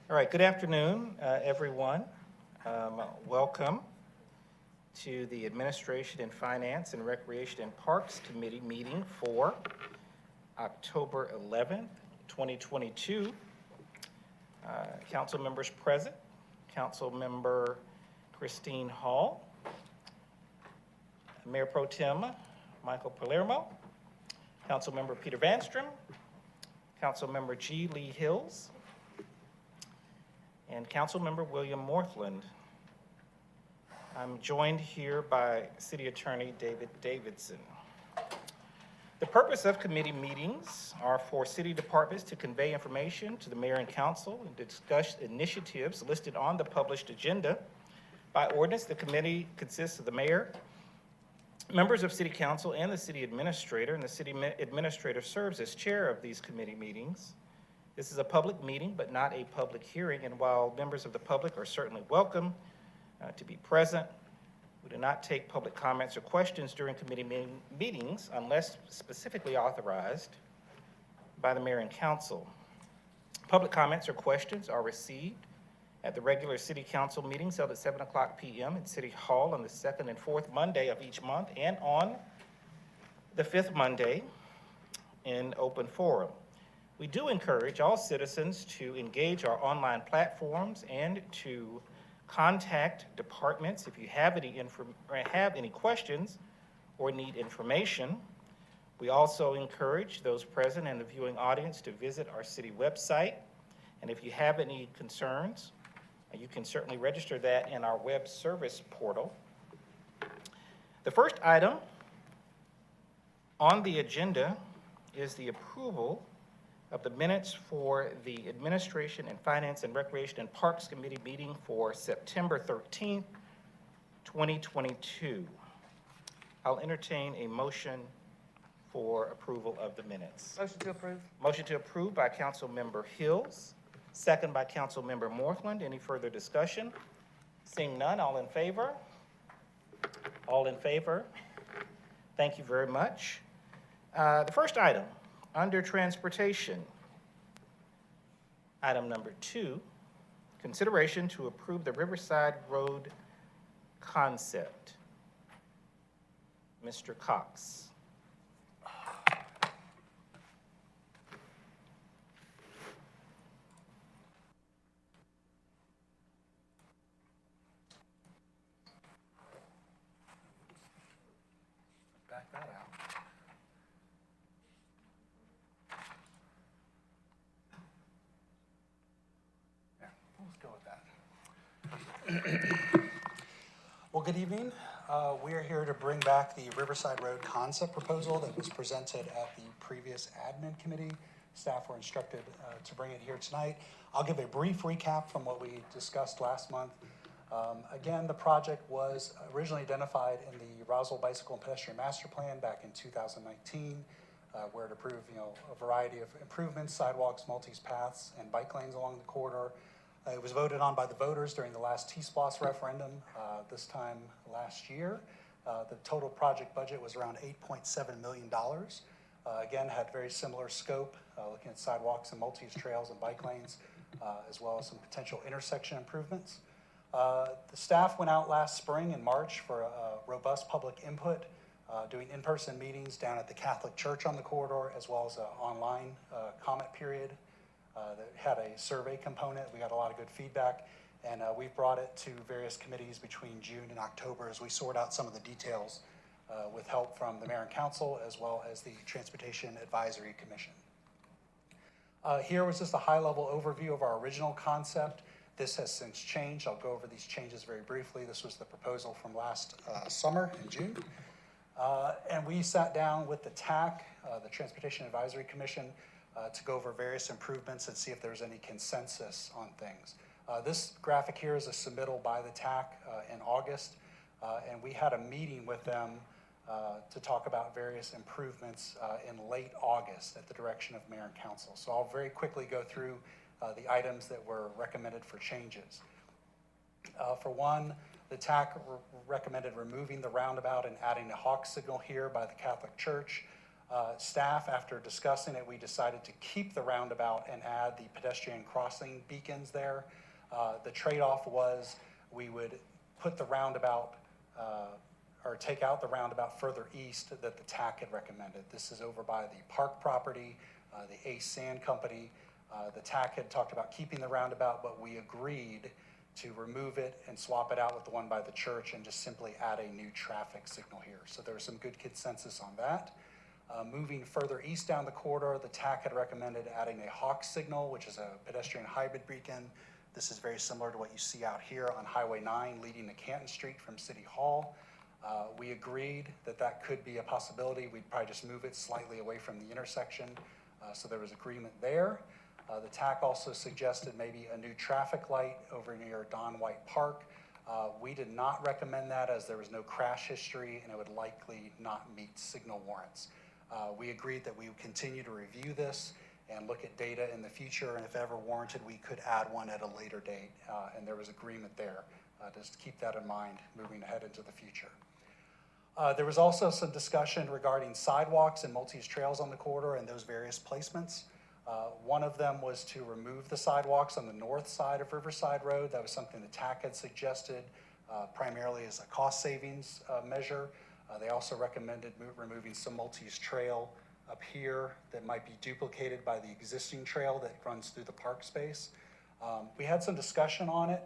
All right, good afternoon, everyone. Welcome to the Administration and Finance and Recreation and Parks Committee meeting for October 11th, 2022. Council members present, Council Member Christine Hall, Mayor Pro Tem Michael Palermo, Council Member Peter Vanstrom, Council Member G. Lee Hills, and Council Member William Morthland. I'm joined here by City Attorney David Davidson. The purpose of committee meetings are for city departments to convey information to the mayor and council and discuss initiatives listed on the published agenda. By ordinance, the committee consists of the mayor, members of city council, and the city administrator, and the city administrator serves as chair of these committee meetings. This is a public meeting, but not a public hearing, and while members of the public are certainly welcome to be present, we do not take public comments or questions during committee meetings unless specifically authorized by the mayor and council. Public comments or questions are received at the regular city council meetings held at 7:00 p.m. at City Hall on the second and fourth Monday of each month, and on the fifth Monday in open forum. We do encourage all citizens to engage our online platforms and to contact departments if you have any questions or need information. We also encourage those present and the viewing audience to visit our city website. And if you have any concerns, you can certainly register that in our web service portal. The first item on the agenda is the approval of the minutes for the Administration and Finance and Recreation and Parks Committee meeting for September 13th, 2022. I'll entertain a motion for approval of the minutes. Motion to approve. Motion to approve by Council Member Hills, second by Council Member Morthland. Any further discussion? Seeing none, all in favor? All in favor? Thank you very much. The first item, under transportation, item number 2, consideration to approve the Riverside Road concept. Mr. Cox. Back that out. Let's go with that. Well, good evening. We are here to bring back the Riverside Road concept proposal that was presented at the previous admin committee. Staff were instructed to bring it here tonight. I'll give a brief recap from what we discussed last month. Again, the project was originally identified in the Roswell Bicycle and Pedestrian Master Plan back in 2019, where it approved a variety of improvements, sidewalks, Maltese paths, and bike lanes along the corridor. It was voted on by the voters during the last T-SPLOS referendum this time last year. The total project budget was around $8.7 million. Again, had very similar scope, looking at sidewalks and Maltese trails and bike lanes, as well as some potential intersection improvements. The staff went out last spring in March for robust public input, doing in-person meetings down at the Catholic Church on the corridor, as well as an online comment period that had a survey component. We got a lot of good feedback, and we've brought it to various committees between June and October as we sort out some of the details with help from the mayor and council, as well as the Transportation Advisory Commission. Here was just a high-level overview of our original concept. This has since changed. I'll go over these changes very briefly. This was the proposal from last summer in June. And we sat down with the TAC, the Transportation Advisory Commission, to go over various improvements and see if there's any consensus on things. This graphic here is a submittal by the TAC in August, and we had a meeting with them to talk about various improvements in late August at the direction of mayor and council. So I'll very quickly go through the items that were recommended for changes. For one, the TAC recommended removing the roundabout and adding a hawk signal here by the Catholic Church. Staff, after discussing it, we decided to keep the roundabout and add the pedestrian crossing beacons there. The trade-off was we would put the roundabout, or take out the roundabout further east that the TAC had recommended. This is over by the park property, the Ace Sand Company. The TAC had talked about keeping the roundabout, but we agreed to remove it and swap it out with the one by the church and just simply add a new traffic signal here. So there was some good consensus on that. Moving further east down the corridor, the TAC had recommended adding a Hawk signal, which is a pedestrian hybrid beacon. This is very similar to what you see out here on Highway 9 leading to Canton Street from City Hall. We agreed that that could be a possibility. We'd probably just move it slightly away from the intersection. So there was agreement there. The TAC also suggested maybe a new traffic light over near Don White Park. We did not recommend that as there was no crash history and it would likely not meet signal warrants. We agreed that we would continue to review this and look at data in the future, and if ever warranted, we could add one at a later date, and there was agreement there. Just keep that in mind moving ahead into the future. There was also some discussion regarding sidewalks and Maltese trails on the corridor and those various placements. One of them was to remove the sidewalks on the north side of Riverside Road. That was something the TAC had suggested, primarily as a cost savings measure. They also recommended removing some Maltese trail up here that might be duplicated by the existing trail that runs through the park space. We had some discussion on it.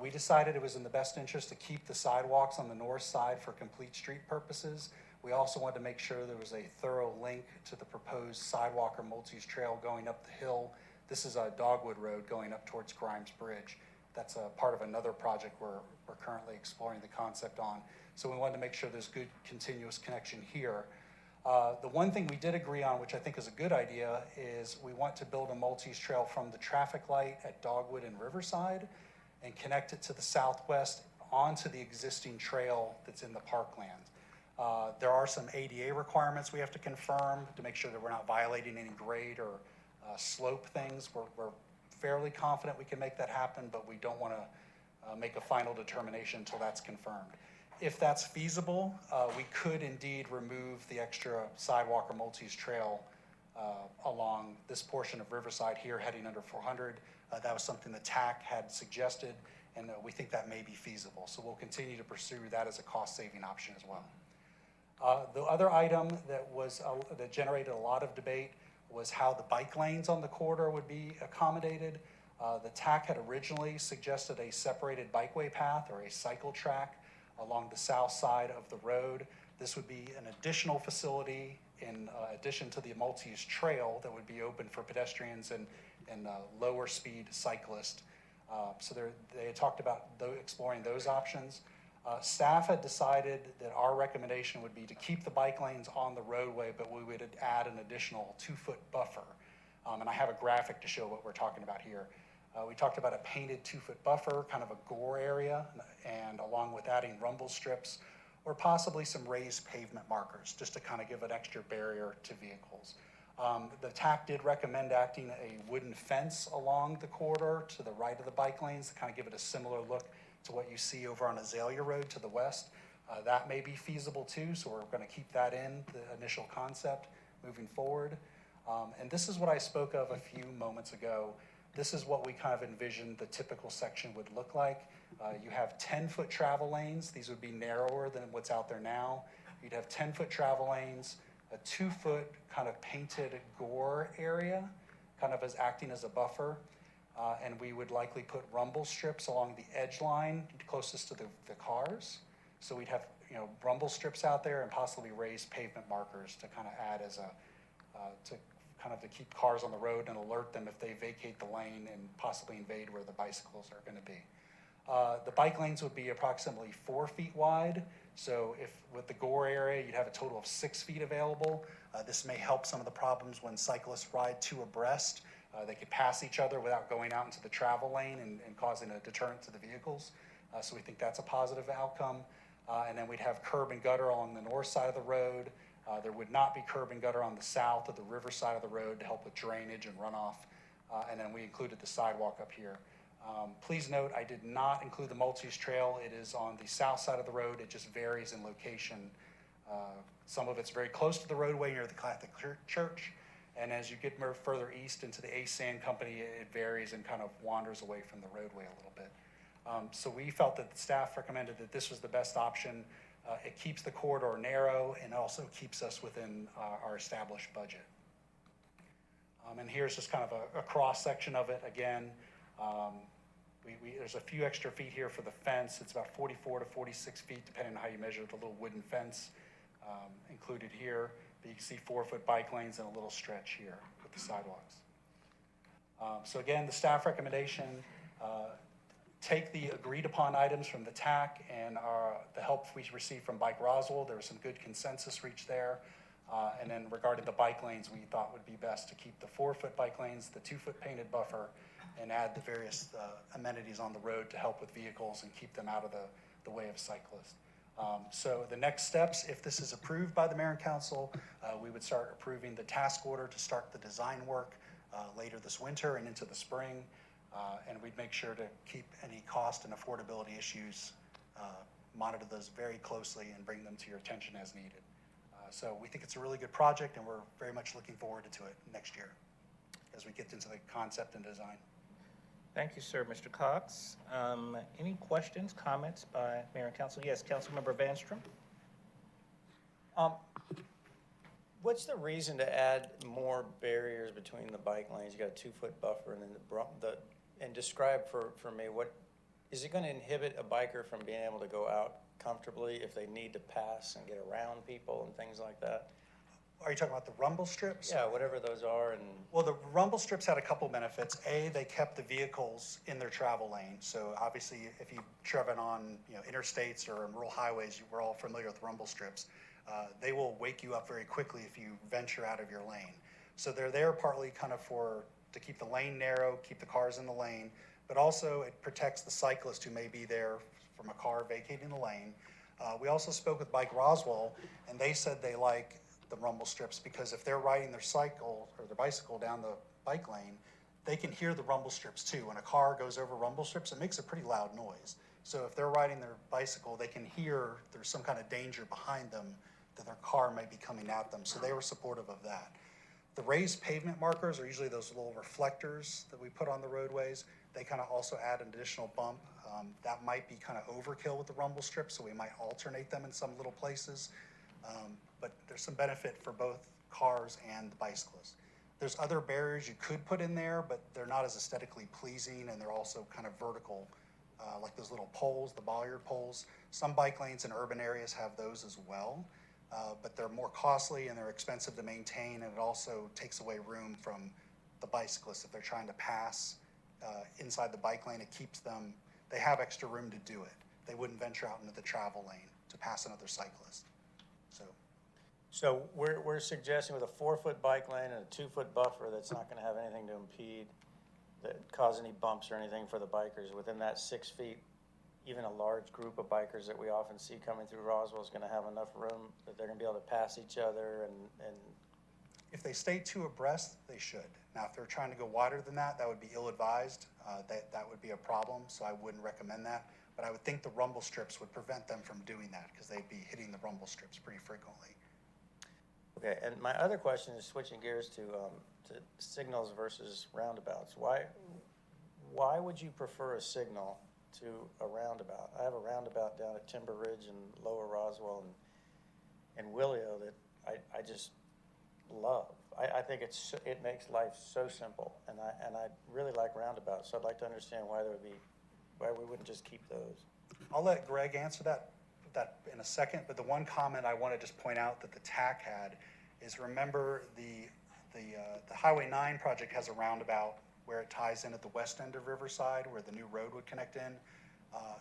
We decided it was in the best interest to keep the sidewalks on the north side for complete street purposes. We also wanted to make sure there was a thorough link to the proposed sidewalk or Maltese trail going up the hill. This is a Dogwood Road going up towards Grimes Bridge. That's a part of another project we're currently exploring the concept on. So we wanted to make sure there's good continuous connection here. The one thing we did agree on, which I think is a good idea, is we want to build a Maltese trail from the traffic light at Dogwood and Riverside and connect it to the southwest onto the existing trail that's in the parkland. There are some ADA requirements we have to confirm to make sure that we're not violating any grade or slope things. We're fairly confident we can make that happen, but we don't want to make a final determination until that's confirmed. If that's feasible, we could indeed remove the extra sidewalk or Maltese trail along this portion of Riverside here heading under 400. That was something the TAC had suggested, and we think that may be feasible. So we'll continue to pursue that as a cost-saving option as well. The other item that generated a lot of debate was how the bike lanes on the corridor would be accommodated. The TAC had originally suggested a separated bikeway path or a cycle track along the south side of the road. This would be an additional facility in addition to the Maltese trail that would be open for pedestrians and lower speed cyclists. So they had talked about exploring those options. Staff had decided that our recommendation would be to keep the bike lanes on the roadway, but we would add an additional 2-foot buffer. And I have a graphic to show what we're talking about here. We talked about a painted 2-foot buffer, kind of a gore area, and along with adding rumble strips or possibly some raised pavement markers just to kind of give an extra barrier to vehicles. The TAC did recommend acting a wooden fence along the corridor to the right of the bike lanes to kind of give it a similar look to what you see over on Azalea Road to the west. That may be feasible too, so we're going to keep that in the initial concept moving forward. And this is what I spoke of a few moments ago. This is what we kind of envisioned the typical section would look like. You have 10-foot travel lanes. These would be narrower than what's out there now. You'd have 10-foot travel lanes, a 2-foot kind of painted gore area, kind of as acting as a buffer. And we would likely put rumble strips along the edge line closest to the cars. So we'd have rumble strips out there and possibly raised pavement markers to kind of add as a, to keep cars on the road and alert them if they vacate the lane and possibly invade where the bicycles are going to be. The bike lanes would be approximately 4 feet wide. So if with the gore area, you'd have a total of 6 feet available. This may help some of the problems when cyclists ride two abreast. They could pass each other without going out into the travel lane and causing a deterrent to the vehicles. So we think that's a positive outcome. And then we'd have curb and gutter along the north side of the road. There would not be curb and gutter on the south of the river side of the road to help with drainage and runoff. And then we included the sidewalk up here. Please note, I did not include the Maltese Trail. It is on the south side of the road. It just varies in location Some of it's very close to the roadway near the Catholic Church. And as you get more further east into the Ace Sand Company, it varies and kind of wanders away from the roadway a little bit. So we felt that the staff recommended that this was the best option. It keeps the corridor narrow and also keeps us within our established budget. And here's just kind of a cross section of it again. There's a few extra feet here for the fence. It's about 44 to 46 feet, depending on how you measure the little wooden fence included here. But you can see 4-foot bike lanes and a little stretch here with the sidewalks. So again, the staff recommendation, take the agreed upon items from the TAC and the help we received from Bike Roswell. There was some good consensus reached there. And then regarding the bike lanes, we thought would be best to keep the 4-foot bike lanes, the 2-foot painted buffer, and add the various amenities on the road to help with vehicles and keep them out of the way of cyclists. So the next steps, if this is approved by the mayor and council, we would start approving the task order to start the design work later this winter and into the spring. And we'd make sure to keep any cost and affordability issues, monitor those very closely and bring them to your attention as needed. So we think it's a really good project, and we're very much looking forward to it next year as we get into the concept and design. Thank you, sir. Mr. Cox, any questions, comments by mayor and council? Yes, Councilmember Vanstrom. What's the reason to add more barriers between the bike lanes? You got a 2-foot buffer, and then and describe for me, what is it going to inhibit a biker from being able to go out comfortably if they need to pass and get around people and things like that? Are you talking about the rumble strips? Yeah, whatever those are. And well, the rumble strips had a couple benefits. A, they kept the vehicles in their travel lane. So obviously, if you've driven on interstates or rural highways, we're all familiar with rumble strips. They will wake you up very quickly if you venture out of your lane. So they're there partly kind of to keep the lane narrow, keep the cars in the lane, but also it protects the cyclist who may be there from a car vacating the lane. We also spoke with Bike Roswell, and they said they like the rumble strips because if they're riding their cycle or their bicycle down the bike lane, they can hear the rumble strips too. When a car goes over rumble strips, it makes a pretty loud noise. So if they're riding their bicycle, they can hear there's some kind of danger behind them, that their car may be coming at them. So they were supportive of that. The raised pavement markers are usually those little reflectors that we put on the roadways. They kind of also add an additional bump. That might be kind of overkill with the rumble strips, so we might alternate them in some little places. But there's some benefit for both cars and the bicyclists. There's other barriers you could put in there, but they're not as aesthetically pleasing, and they're also kind of vertical, like those little poles, the bollard poles. Some bike lanes in urban areas have those as well, but they're more costly and they're expensive to maintain, and it also takes away room from the bicyclists if they're trying to pass inside the bike lane. It keeps them, they have extra room to do it. They wouldn't venture out into the travel lane to pass another cyclist. So we're suggesting with a 4-foot bike lane and a 2-foot buffer that's not going to have anything to impede, that cause any bumps or anything for the bikers. Within that 6 feet, even a large group of bikers that we often see coming through Roswell is going to have enough room that they're going to be able to pass each other and if they stay 2 abreast, they should. Now, if they're trying to go wider than that, that would be ill-advised. That would be a problem, so I wouldn't recommend that. But I would think the rumble strips would prevent them from doing that because they'd be hitting the rumble strips pretty frequently. Okay, and my other question is switching gears to signals versus roundabouts. Why would you prefer a signal to a roundabout? I have a roundabout down at Timber Ridge and Lower Roswell and Willio that I just love. I think it makes life so simple, and I really like roundabouts. So I'd like to understand why we wouldn't just keep those. I'll let Greg answer that in a second, but the one comment I want to just point out that the TAC had is, remember the Highway 9 project has a roundabout where it ties in at the west end of Riverside where the new road would connect in.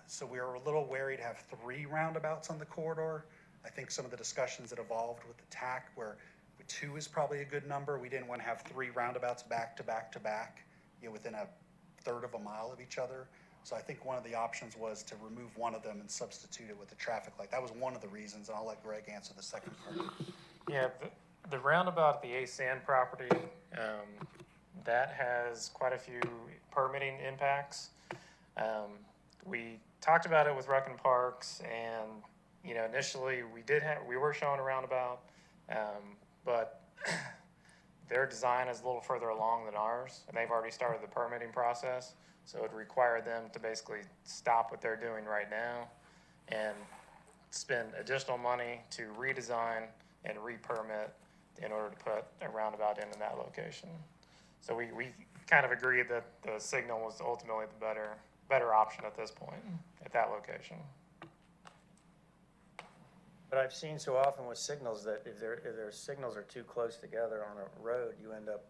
So we were a little wary to have 3 roundabouts on the corridor. I think some of the discussions that evolved with the TAC where 2 is probably a good number. We didn't want to have 3 roundabouts back to back to back, within a third of a mile of each other. So I think one of the options was to remove one of them and substitute it with a traffic light. That was one of the reasons, and I'll let Greg answer the second part. Yeah, the roundabout at the Ace Sand property, that has quite a few permitting impacts. We talked about it with Rec and Parks, and you know, initially we were showing a roundabout, but their design is a little further along than ours, and they've already started the permitting process. So it would require them to basically stop what they're doing right now and spend additional money to redesign and re-permit in order to put a roundabout in that location. So we kind of agreed that the signal was ultimately the better option at this point, at that location. But I've seen so often with signals that if their signals are too close together on a road, you end up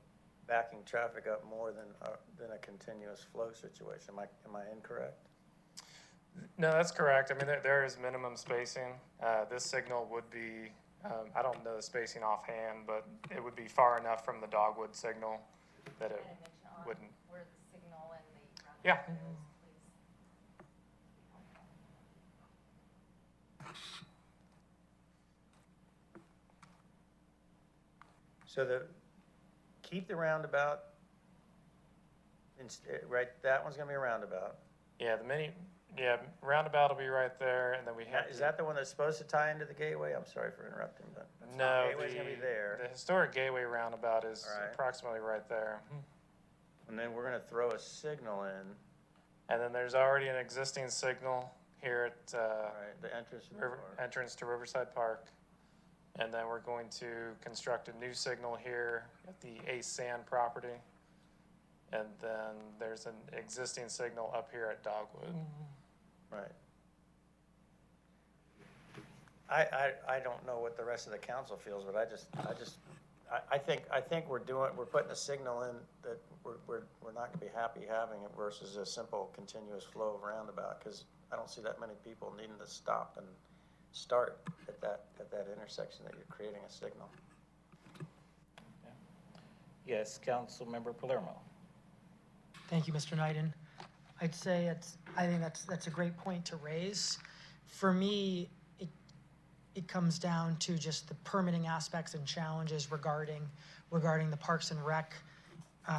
backing traffic up more than a continuous flow situation. Am I incorrect? No, that's correct. I mean, there is minimum spacing. This signal would be, I don't know the spacing offhand, but it would be far enough from the dogwood signal that it wouldn't. Where the signal and the Yeah. roundabout is, So keep the roundabout, right, that one's gonna be a roundabout. Yeah, roundabout will be right there, and then we have. Is that the one that's supposed to tie into the gateway? I'm sorry for interrupting, but. No, Gateway's gonna be there. The historic gateway roundabout is All right. approximately right there. And then we're gonna throw a signal in, And then there's already an existing signal here at, all right, the entrance to the park. entrance to Riverside Park. And then we're going to construct a new signal here at the Ace Sand property. And then there's an existing signal up here at Dogwood. Right. I don't know what the rest of the council feels, but I think we're putting a signal in that we're not gonna be happy having it versus a simple continuous flow of roundabout, because I don't see that many people needing to stop and start at that intersection that you're creating a signal. Yes, Councilmember Palermo. Thank you, Mr. Knighton. I'd say I think that's a great point to raise. For me, it comes down to just the permitting aspects and challenges regarding the Parks and Rec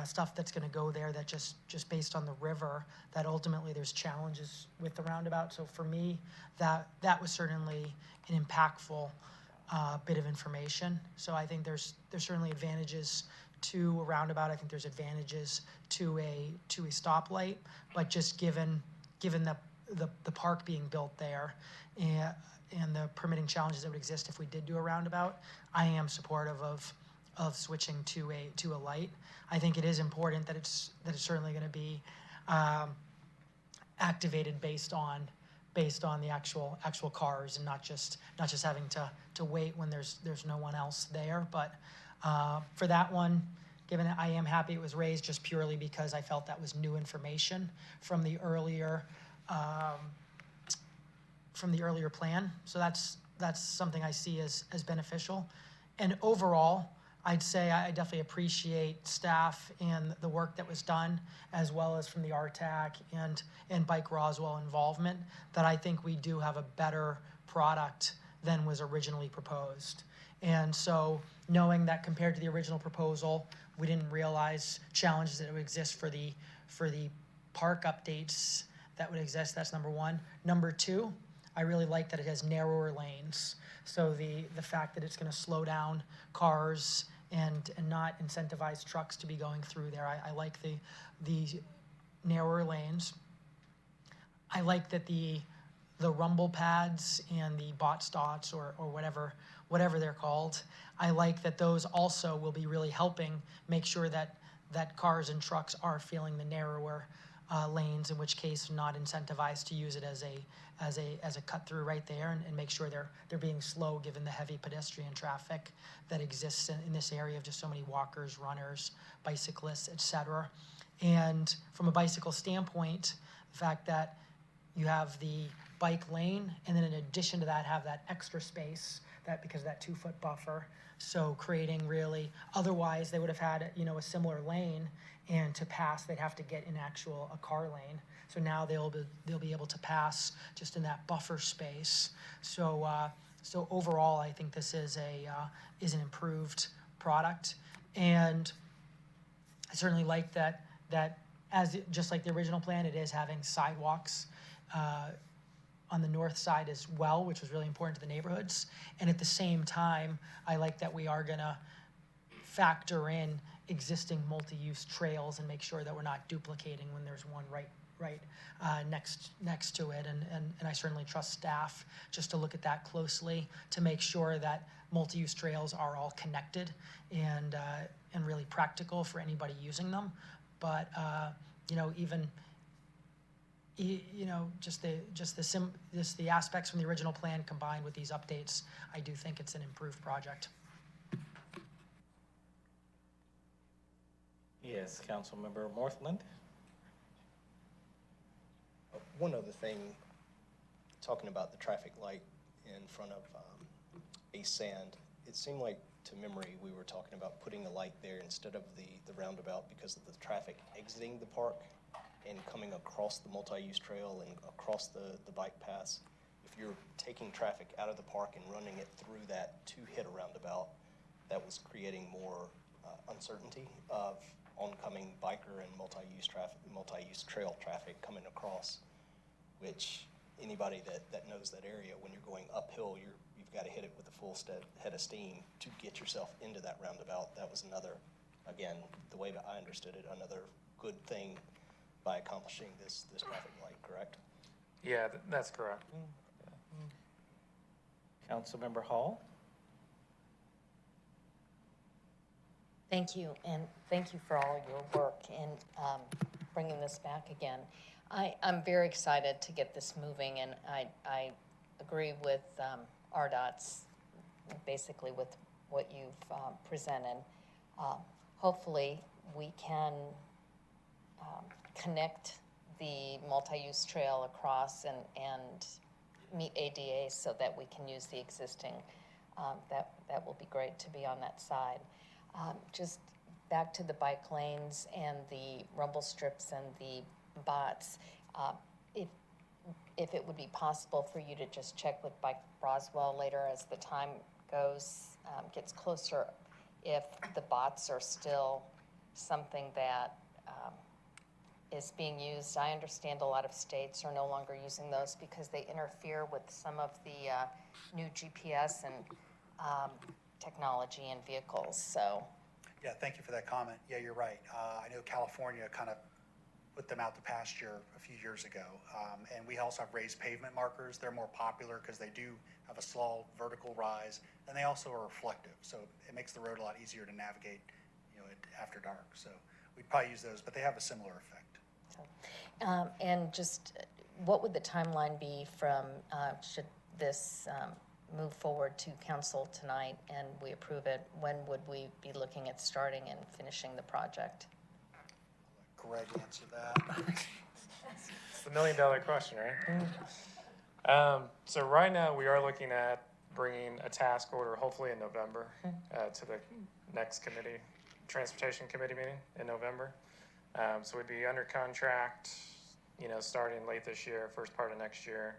stuff that's going to go there, that just based on the river, that ultimately there's challenges with the roundabout. So for me, that was certainly an impactful bit of information. So I think there's certainly advantages to a roundabout. I think there's advantages to a stoplight, but just given the park being built there and the permitting challenges that would exist if we did do a roundabout, I am supportive of switching to a light. I think it is important that it's certainly going to be activated based on the actual cars, and not just having to wait when there's no one else there. But for that one, given that I am happy it was raised, just purely because I felt that was new information from the earlier plan. So that's something I see as beneficial. And overall, I'd say I definitely appreciate staff and the work that was done, as well as from the RTAC and Bike Roswell involvement, that I think we do have a better product than was originally proposed. And so knowing that compared to the original proposal, we didn't realize challenges that would exist for the park updates that would exist. That's number one. Number two, I really like that it has narrower lanes. So the fact that it's going to slow down cars and not incentivize trucks to be going through there. I like the narrower lanes. I like that the rumble pads and the bot stops or whatever they're called, I like that those also will be really helping make sure that cars and trucks are feeling the narrower lanes, in which case not incentivized to use it as a cut through right there, and make sure they're being slow given the heavy pedestrian traffic that exists in this area of just so many walkers, runners, bicyclists, etc. And from a bicycle standpoint, the fact that you have the bike lane, and then in addition to that have that extra space because of that 2-foot buffer. So creating really, otherwise they would have had a similar lane, and to pass they'd have to get in a car lane. So now they'll be able to pass just in that buffer space. So overall, I think this is an improved product, and I certainly like that just like the original plan, it is having sidewalks on the north side as well, which was really important to the neighborhoods. And at the same time, I like that we are gonna factor in existing multi-use trails and make sure that we're not duplicating when there's one right next to it. And I certainly trust staff just to look at that closely to make sure that multi-use trails are all connected and really practical for anybody using them. But just the aspects from the original plan combined with these updates, I do think it's an improved project. Yes, Councilmember Morthland? One other thing, talking about the traffic light in front of Ace Sand, it seemed like, to memory, we were talking about putting a light there instead of the roundabout because of the traffic exiting the park and coming across the multi-use trail and across the bike paths. If you're taking traffic out of the park and running it through that to hit a roundabout, that was creating more uncertainty of oncoming biker and multi-use trail traffic coming across, which anybody that knows that area, when you're going uphill, you've got to hit it with a full head of steam to get yourself into that roundabout. That was another, again, the way that I understood it, another good thing by accomplishing this traffic light, correct? Yeah, that's correct. Councilmember Hall? Thank you, and thank you for all your work in bringing this back again. I'm very excited to get this moving, and I agree with RDOT's, basically with what you've presented. Hopefully, we can connect the multi-use trail across and meet ADA so that we can use the existing. That will be great to be on that side. Just back to the bike lanes and the rumble strips and the bots, if it would be possible for you to just check with Bike Roswell later as the time gets closer, if the bots are still something that is being used. I understand a lot of states are no longer using those because they interfere with some of the new GPS and technology in vehicles, so. Yeah, thank you for that comment. Yeah, you're right. I know California kind of put them out to pasture a few years ago. And we also have raised pavement markers. They're more popular because they do have a slow vertical rise, and they also are reflective. So it makes the road a lot easier to navigate, after dark. So we'd probably use those, but they have a similar effect. And just what would the timeline be from, should this move forward to council tonight and we approve it, when would we be looking at starting and finishing the project? Greg, answer that. It's the $1 million question, right? So right now, we are looking at bringing a task order, hopefully in November, to the next transportation committee meeting in November. So we'd be under contract, starting late this year, first part of next year.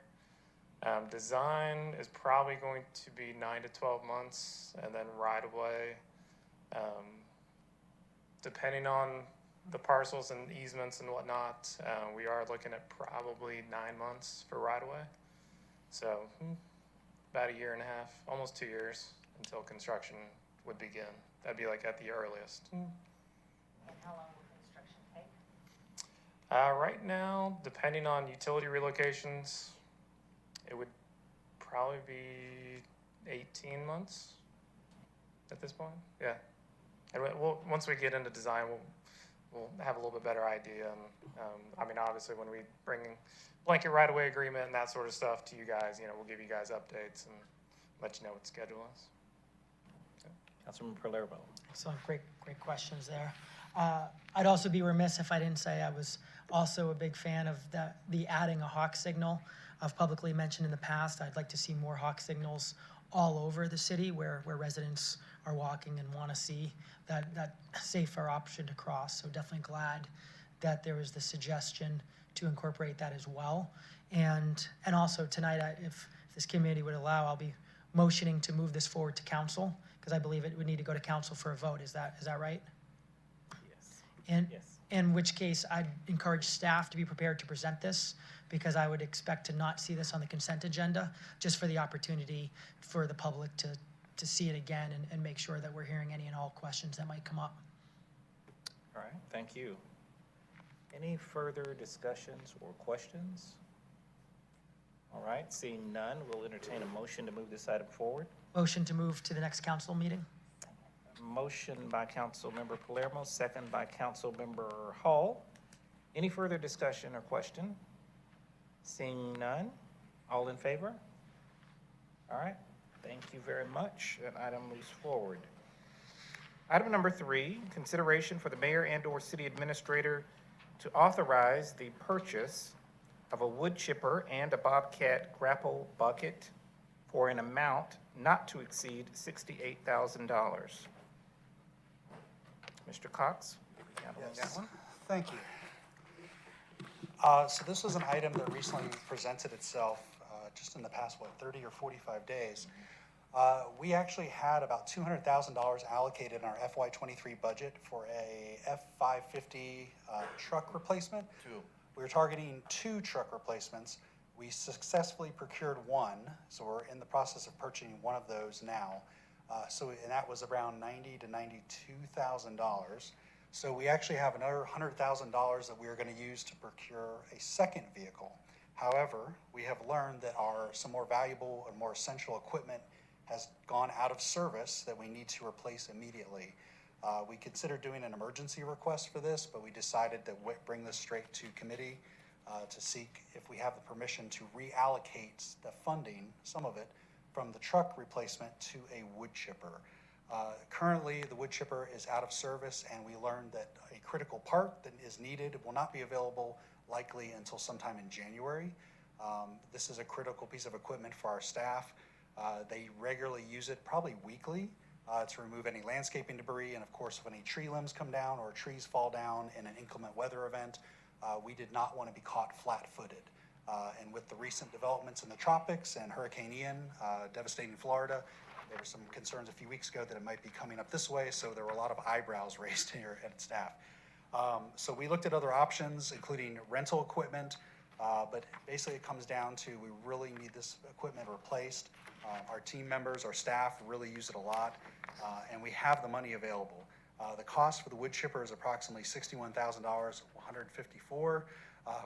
Design is probably going to be 9 to 12 months, and then right-of-way, depending on the parcels and easements and whatnot, we are looking at probably 9 months for right-of-way. So about 1.5 years, almost 2 years until construction would begin. That'd be like at the earliest. And how long will construction take? Right now, depending on utility relocations, it would probably be 18 months at this point. Yeah. And once we get into design, we'll have a little bit better idea. And obviously, when we bring blanket right-of-way agreement and that sort of stuff to you guys, we'll give you guys updates and let you know what the schedule is. Councilmember Palermo? So great questions there. I'd also be remiss if I didn't say I was also a big fan of the adding a hawk signal. I've publicly mentioned in the past, I'd like to see more hawk signals all over the city where residents are walking and want to see that safer option to cross. So definitely glad that there was the suggestion to incorporate that as well. And also tonight, if this committee would allow, I'll be motioning to move this forward to council because I believe it would need to go to council for a vote. Is that right? Yes. And Yes. in which case, I'd encourage staff to be prepared to present this because I would expect to not see this on the consent agenda, just for the opportunity for the public to see it again and make sure that we're hearing any and all questions that might come up. All right, thank you. Any further discussions or questions? All right, seeing none, we'll entertain a motion to move this item forward. Motion to move to the next council meeting? Motion by Councilmember Palermo, second by Councilmember Hall. Any further discussion or question? Seeing none, all in favor? All right, thank you very much. That item moves forward. Item number 3, consideration for the mayor and/or city administrator to authorize the purchase of a wood chipper and a Bobcat grapple bucket for an amount not to exceed $68,000. Mr. Cox, handling that one? Thank you. So this was an item that recently presented itself just in the past, 30 or 45 days. We actually had about $200,000 allocated in our FY23 budget for a F550 truck replacement. We were targeting 2 truck replacements. We successfully procured 1, so we're in the process of purchasing one of those now. And that was around $90,000 to $92,000. So we actually have another $100,000 that we are going to use to procure a second vehicle. However, we have learned that some more valuable and more essential equipment has gone out of service that we need to replace immediately. We considered doing an emergency request for this, but we decided to bring this straight to committee to seek if we have the permission to reallocate the funding, some of it, from the truck replacement to a wood chipper. Currently, the wood chipper is out of service, and we learned that a critical part that is needed will not be available likely until sometime in January. This is a critical piece of equipment for our staff. They regularly use it, probably weekly, to remove any landscaping debris, and of course, if any tree limbs come down or trees fall down in an inclement weather event, we did not want to be caught flat-footed. And with the recent developments in the tropics and Hurricane Ian devastating Florida, there were some concerns a few weeks ago that it might be coming up this way, so there were a lot of eyebrows raised here at staff. So we looked at other options, including rental equipment, but basically it comes down to we really need this equipment replaced. Our team members, our staff really use it a lot, and we have the money available. The cost for the wood chipper is approximately $61,000, $154,000.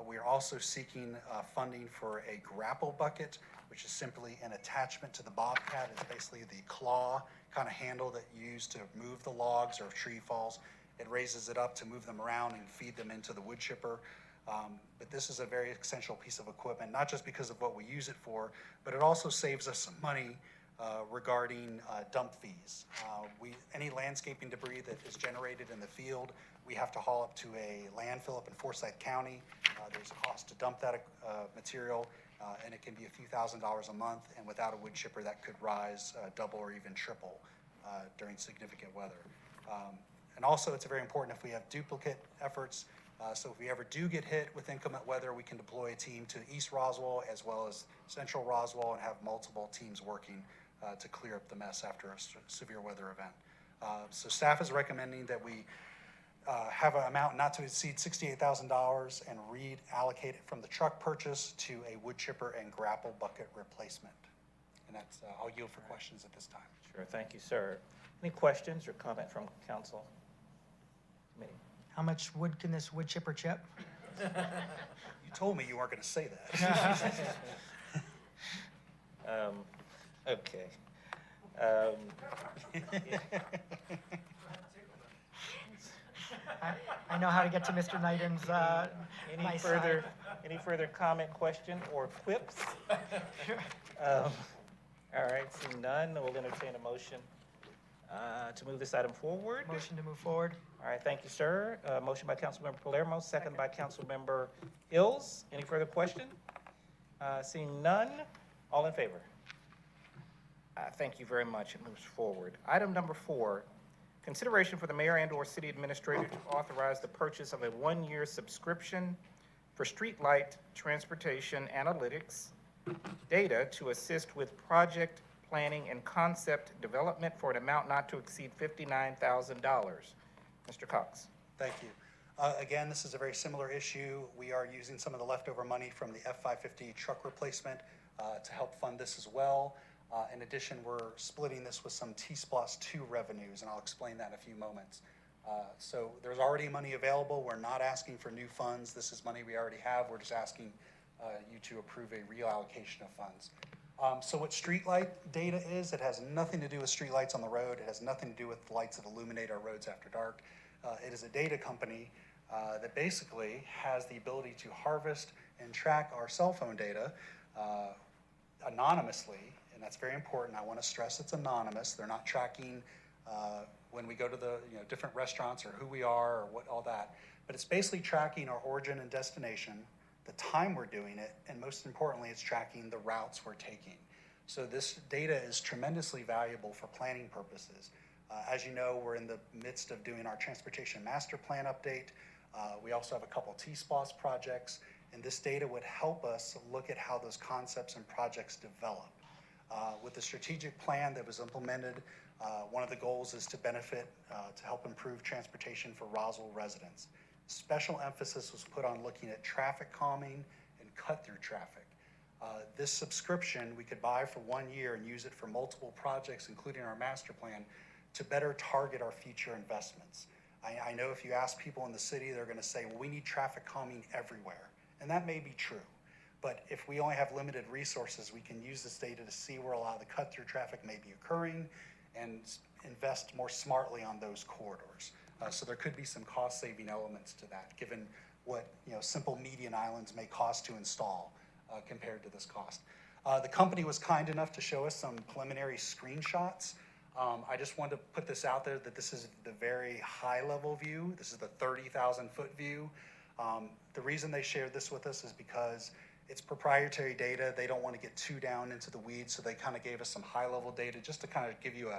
We are also seeking funding for a grapple bucket, which is simply an attachment to the Bobcat. It's basically the claw kind of handle that you use to move the logs or if tree falls. It raises it up to move them around and feed them into the wood chipper. But this is a very essential piece of equipment, not just because of what we use it for, but it also saves us some money regarding dump fees. Any landscaping debris that is generated in the field, we have to haul up to a landfill up in Forsyth County. There's a cost to dump that material, and it can be a few $1,000s a month, and without a wood chipper, that could rise double or even triple during significant weather. And also, it's very important if we have duplicate efforts. So if we ever do get hit with inclement weather, we can deploy a team to East Roswell as well as Central Roswell and have multiple teams working to clear up the mess after a severe weather event. So staff is recommending that we have an amount not to exceed $68,000 and reallocate it from the truck purchase to a wood chipper and grapple bucket replacement. And that's, I'll yield for questions at this time. Sure, thank you, sir. Any questions or comment from council? Committee? How much wood can this wood chipper chip? You told me you weren't going to say that. Okay. I know how to get to Mr. Knighton's nice side. Any further comment, question, or quips? All right, seeing none, we'll entertain a motion to move this item forward. Motion to move forward. All right, thank you, sir. Motion by Councilmember Palermo, second by Councilmember Hills. Any further question? Seeing none, all in favor? Thank you very much. It moves forward. Item number 4, consideration for the mayor and/or city administrator to authorize the purchase of a 1-year subscription for streetlight transportation analytics data to assist with project planning and concept development for an amount not to exceed $59,000. Mr. Cox. Thank you. Again, this is a very similar issue. We are using some of the leftover money from the F-550 truck replacement to help fund this as well. In addition, we're splitting this with some T-Splosh 2 revenues, and I'll explain that in a few moments. So there's already money available. We're not asking for new funds. This is money we already have. We're just asking you to approve a reallocation of funds. So what streetlight data is, it has nothing to do with streetlights on the road. It has nothing to do with lights that illuminate our roads after dark. It is a data company that basically has the ability to harvest and track our cell phone data anonymously, and that's very important. I want to stress it's anonymous. They're not tracking when we go to the different restaurants or who we are or what all that, but it's basically tracking our origin and destination, the time we're doing it, and most importantly, it's tracking the routes we're taking. So this data is tremendously valuable for planning purposes. As you know, we're in the midst of doing our transportation master plan update. We also have a couple T-Splosh projects, and this data would help us look at how those concepts and projects develop. With the strategic plan that was implemented, one of the goals is to benefit, to help improve transportation for Roswell residents. Special emphasis was put on looking at traffic calming and cut-through traffic. This subscription we could buy for 1 year and use it for multiple projects, including our master plan, to better target our future investments. I know if you ask people in the city, they're going to say, well, we need traffic calming everywhere. And that may be true. But if we only have limited resources, we can use this data to see where a lot of the cut-through traffic may be occurring and invest more smartly on those corridors. So there could be some cost-saving elements to that, given what simple median islands may cost to install compared to this cost. The company was kind enough to show us some preliminary screenshots. I just wanted to put this out there that this is the very high-level view. This is the 30,000-foot view. The reason they shared this with us is because it's proprietary data. They don't want to get too down into the weeds, so they kind of gave us some high-level data just to kind of give you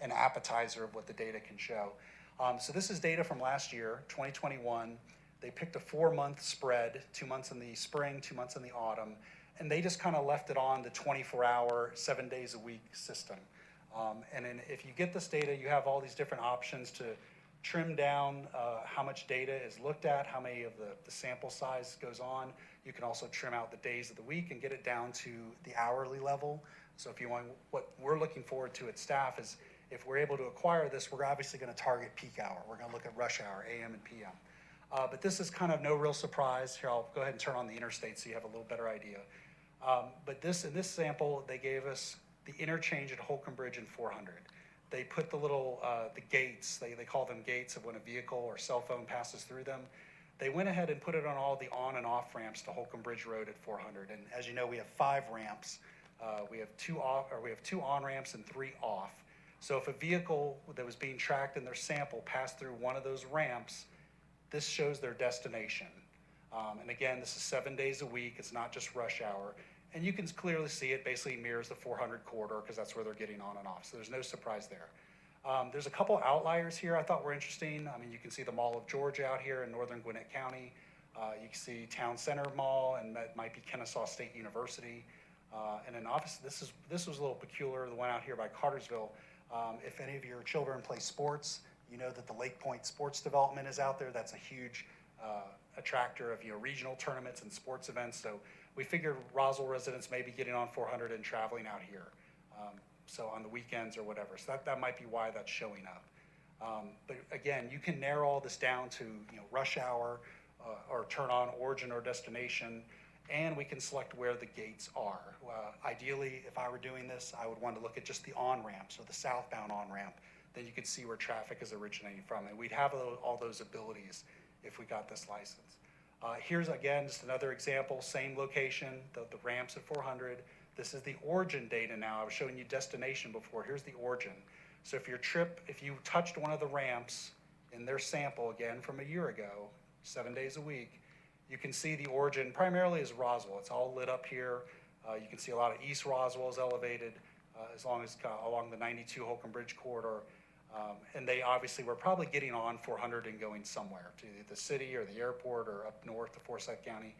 an appetizer of what the data can show. So this is data from last year, 2021. They picked a 4-month spread, 2 months in the spring, 2 months in the autumn, and they just kind of left it on the 24-hour, 7 days a week system. And then if you get this data, you have all these different options to trim down how much data is looked at, how many of the sample size goes on. You can also trim out the days of the week and get it down to the hourly level. So if you want, what we're looking forward to at staff is if we're able to acquire this, we're obviously going to target peak hour. We're going to look at rush hour, AM and PM. But this is kind of no real surprise. Here, I'll go ahead and turn on the interstate so you have a little better idea. But in this sample, they gave us the interchange at Holcomb Bridge and 400. They put the little, the gates, they call them gates of when a vehicle or cell phone passes through them. They went ahead and put it on all the on and off ramps to Holcomb Bridge Road at 400. And as you know, we have 5 ramps. We have 2 on ramps and 3 off. So if a vehicle that was being tracked in their sample passed through one of those ramps, this shows their destination. And again, this is 7 days a week. It's not just rush hour. And you can clearly see it basically mirrors the 400 corridor because that's where they're getting on and off. So there's no surprise there. There's a couple outliers here I thought were interesting. I mean, you can see the Mall of Georgia out here in northern Gwinnett County. You can see Town Center Mall, and that might be Kennesaw State University. And then obviously this was a little peculiar, the one out here by Cartersville. If any of your children play sports, you know that the Lake Point Sports Development is out there. That's a huge attractor of regional tournaments and sports events. So we figured Roswell residents may be getting on 400 and traveling out here. So on the weekends or whatever. So that might be why that's showing up. But again, you can narrow all this down to rush hour or turn on origin or destination, and we can select where the gates are. Ideally, if I were doing this, I would want to look at just the on-ramp, so the southbound on-ramp. Then you could see where traffic is originating from. And we'd have all those abilities if we got this license. Here's, again, just another example, same location, the ramps at 400. This is the origin data now. I was showing you destination before. Here's the origin. So if you touched one of the ramps in their sample, again, from a year ago, 7 days a week, you can see the origin primarily is Roswell. It's all lit up here. You can see a lot of East Roswell is elevated, as long as along the 92 Holcomb Bridge corridor. And they obviously were probably getting on 400 and going somewhere to the city or the airport or up north to Forsyth County.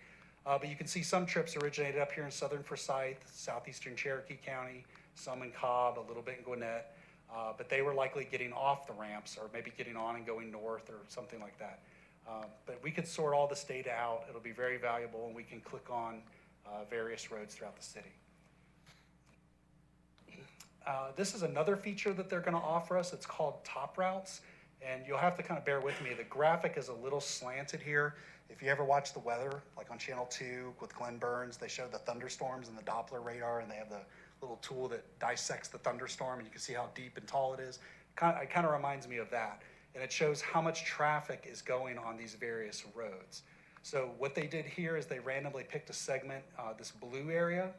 But you can see some trips originated up here in southern Forsyth, southeastern Cherokee County, some in Cobb, a little bit in Gwinnett. But they were likely getting off the ramps or maybe getting on and going north or something like that. But we could sort all this data out. It'll be very valuable, and we can click on various roads throughout the city. This is another feature that they're going to offer us. It's called Top Routes, and you'll have to kind of bear with me. The graphic is a little slanted here. If you ever watch the weather, like on Channel 2 with Glenn Burns, they show the thunderstorms and the Doppler radar, and they have the little tool that dissects the thunderstorm, and you can see how deep and tall it is. It kind of reminds me of that. And it shows how much traffic is going on these various roads. So what they did here is they randomly picked a segment, this blue area.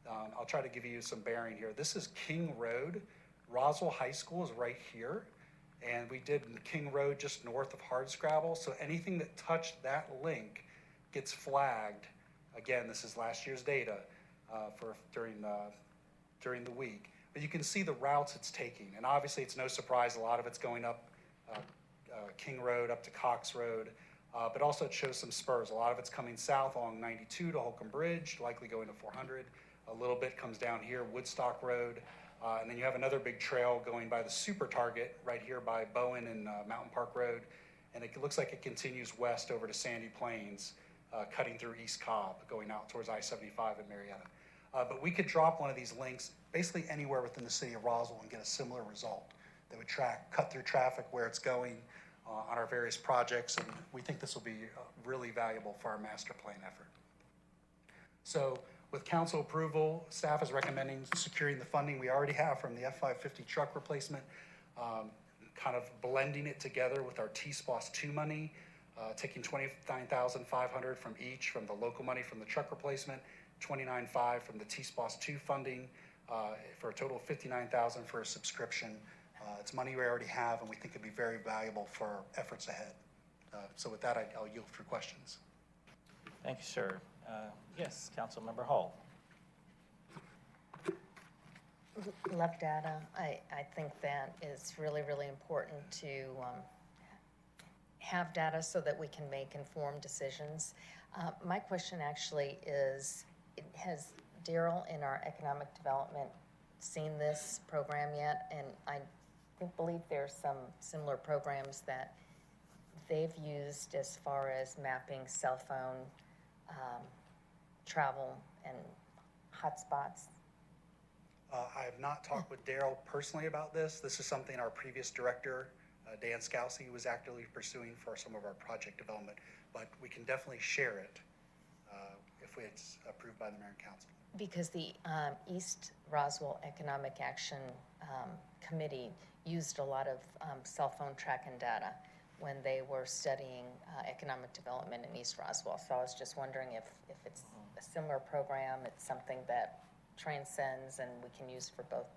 I'll try to give you some bearing here. This is King Road. Roswell High School is right here. And we did King Road just north of Hardscrabble. So anything that touched that link gets flagged. Again, this is last year's data during the week. But you can see the routes it's taking. And obviously it's no surprise, a lot of it's going up King Road up to Cox Road. But also it shows some spurs. A lot of it's coming south along 92 to Holcomb Bridge, likely going to 400. A little bit comes down here, Woodstock Road. And then you have another big trail going by the Super Target right here by Bowen and Mountain Park Road. And it looks like it continues west over to Sandy Plains, cutting through East Cobb, going out towards I-75 in Marietta. But we could drop one of these links basically anywhere within the city of Roswell and get a similar result that would cut through traffic where it's going on our various projects. And we think this will be really valuable for our master plan effort. So with council approval, staff is recommending securing the funding we already have from the F-550 truck replacement, kind of blending it together with our T-SPOS 2 money, taking $29,500 from each, from the local money from the truck replacement, $29,500 from the T-SPOS 2 funding, for a total of $59,000 for a subscription. It's money we already have, and we think it'd be very valuable for our efforts ahead. So with that, I'll yield for questions. Thank you, sir. Yes, Councilmember Hall. Love data. I think that is really, really important to have data so that we can make informed decisions. My question actually is, has Daryl in our economic development seen this program yet? And I believe there's some similar programs that they've used as far as mapping cell phone travel and hotspots. I have not talked with Daryl personally about this. This is something our previous director, Dan Scousey, was actively pursuing for some of our project development, but we can definitely share it if it's approved by the mayor and council. Because the East Roswell Economic Action Committee used a lot of cell phone tracking data when they were studying economic development in East Roswell. So I was just wondering if it's a similar program, it's something that transcends and we can use for both.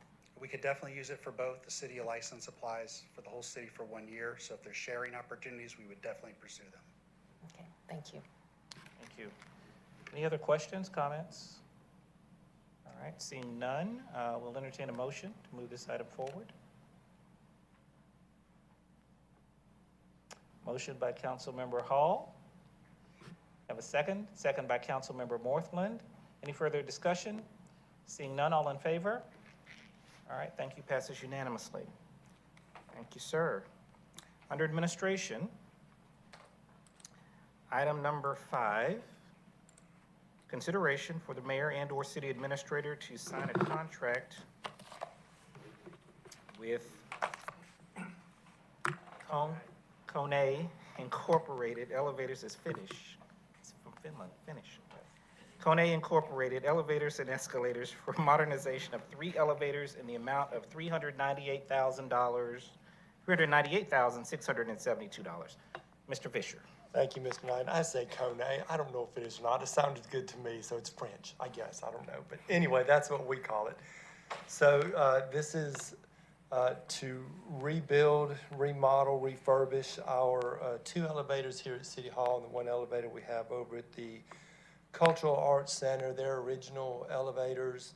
We could definitely use it for both. The city license applies for the whole city for 1 year. So if there's sharing opportunities, we would definitely pursue them. Okay, thank you. Thank you. Any other questions, comments? All right, seeing none, we'll entertain a motion to move this item forward. Motion by Councilmember Hall. Have a second? Second by Councilmember Morthland. Any further discussion? Seeing none, all in favor? All right, thank you. Passes unanimously. Thank you, sir. Under administration, item number 5, consideration for the mayor and/or city administrator to sign a contract with Kone Incorporated Elevators is Finnish. It's from Finland, Finnish. Kone Incorporated Elevators and Escalators for modernization of 3 elevators in the amount of $398,672. Mr. Fisher. Thank you, Mr. Knight. I say Kone. I don't know if it is or not. It sounded good to me, so it's French, I guess. I don't know. But anyway, that's what we call it. So this is to rebuild, remodel, refurbish our 2 elevators here at City Hall and the 1 elevator we have over at the Cultural Arts Center. They're original elevators.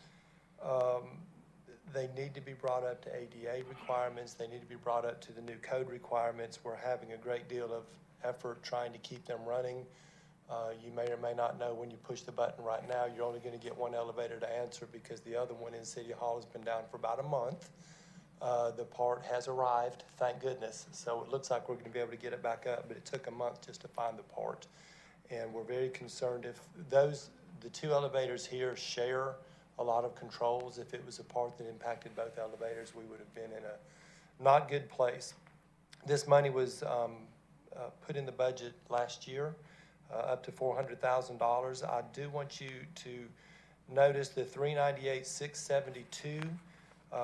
They need to be brought up to ADA requirements. They need to be brought up to the new code requirements. We're having a great deal of effort trying to keep them running. You may or may not know when you push the button right now, you're only going to get 1 elevator to answer because the other one in City Hall has been down for about a month. The part has arrived, thank goodness. So it looks like we're going to be able to get it back up, but it took a month just to find the part. And we're very concerned if the two elevators here share a lot of controls. If it was a part that impacted both elevators, we would have been in a not good place. This money was put in the budget last year, up to $400,000. I do want you to notice the $398,672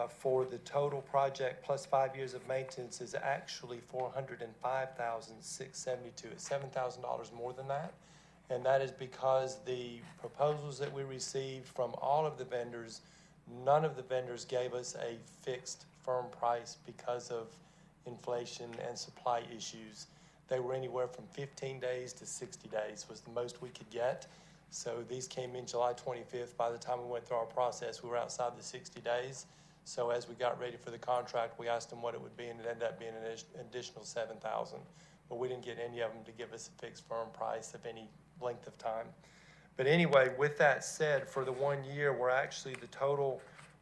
for the total project plus 5 years of maintenance is actually $405,672. It's $7,000 more than that. And that is because the proposals that we received from all of the vendors, none of the vendors gave us a fixed firm price because of inflation and supply issues. They were anywhere from 15 days to 60 days was the most we could get. So these came in July 25th. By the time we went through our process, we were outside the 60 days. So as we got ready for the contract, we asked them what it would be, and it ended up being an additional $7,000. But we didn't get any of them to give us a fixed firm price of any length of time. But anyway, with that said, for the 1 year, we're actually, the total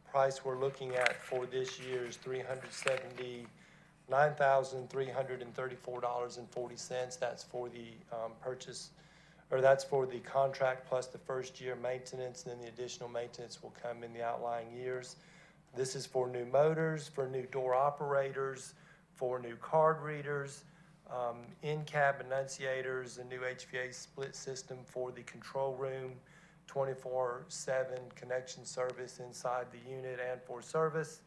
price we're looking at for this year is $379,334.40. That's for the purchase, or that's for the contract plus the first year maintenance, and then the additional maintenance will come in the outlying years. This is for new motors, for new door operators, for new card readers, in-cab enunciators, a new HVA split system for the control room, 24/7 connection service inside the unit and for service,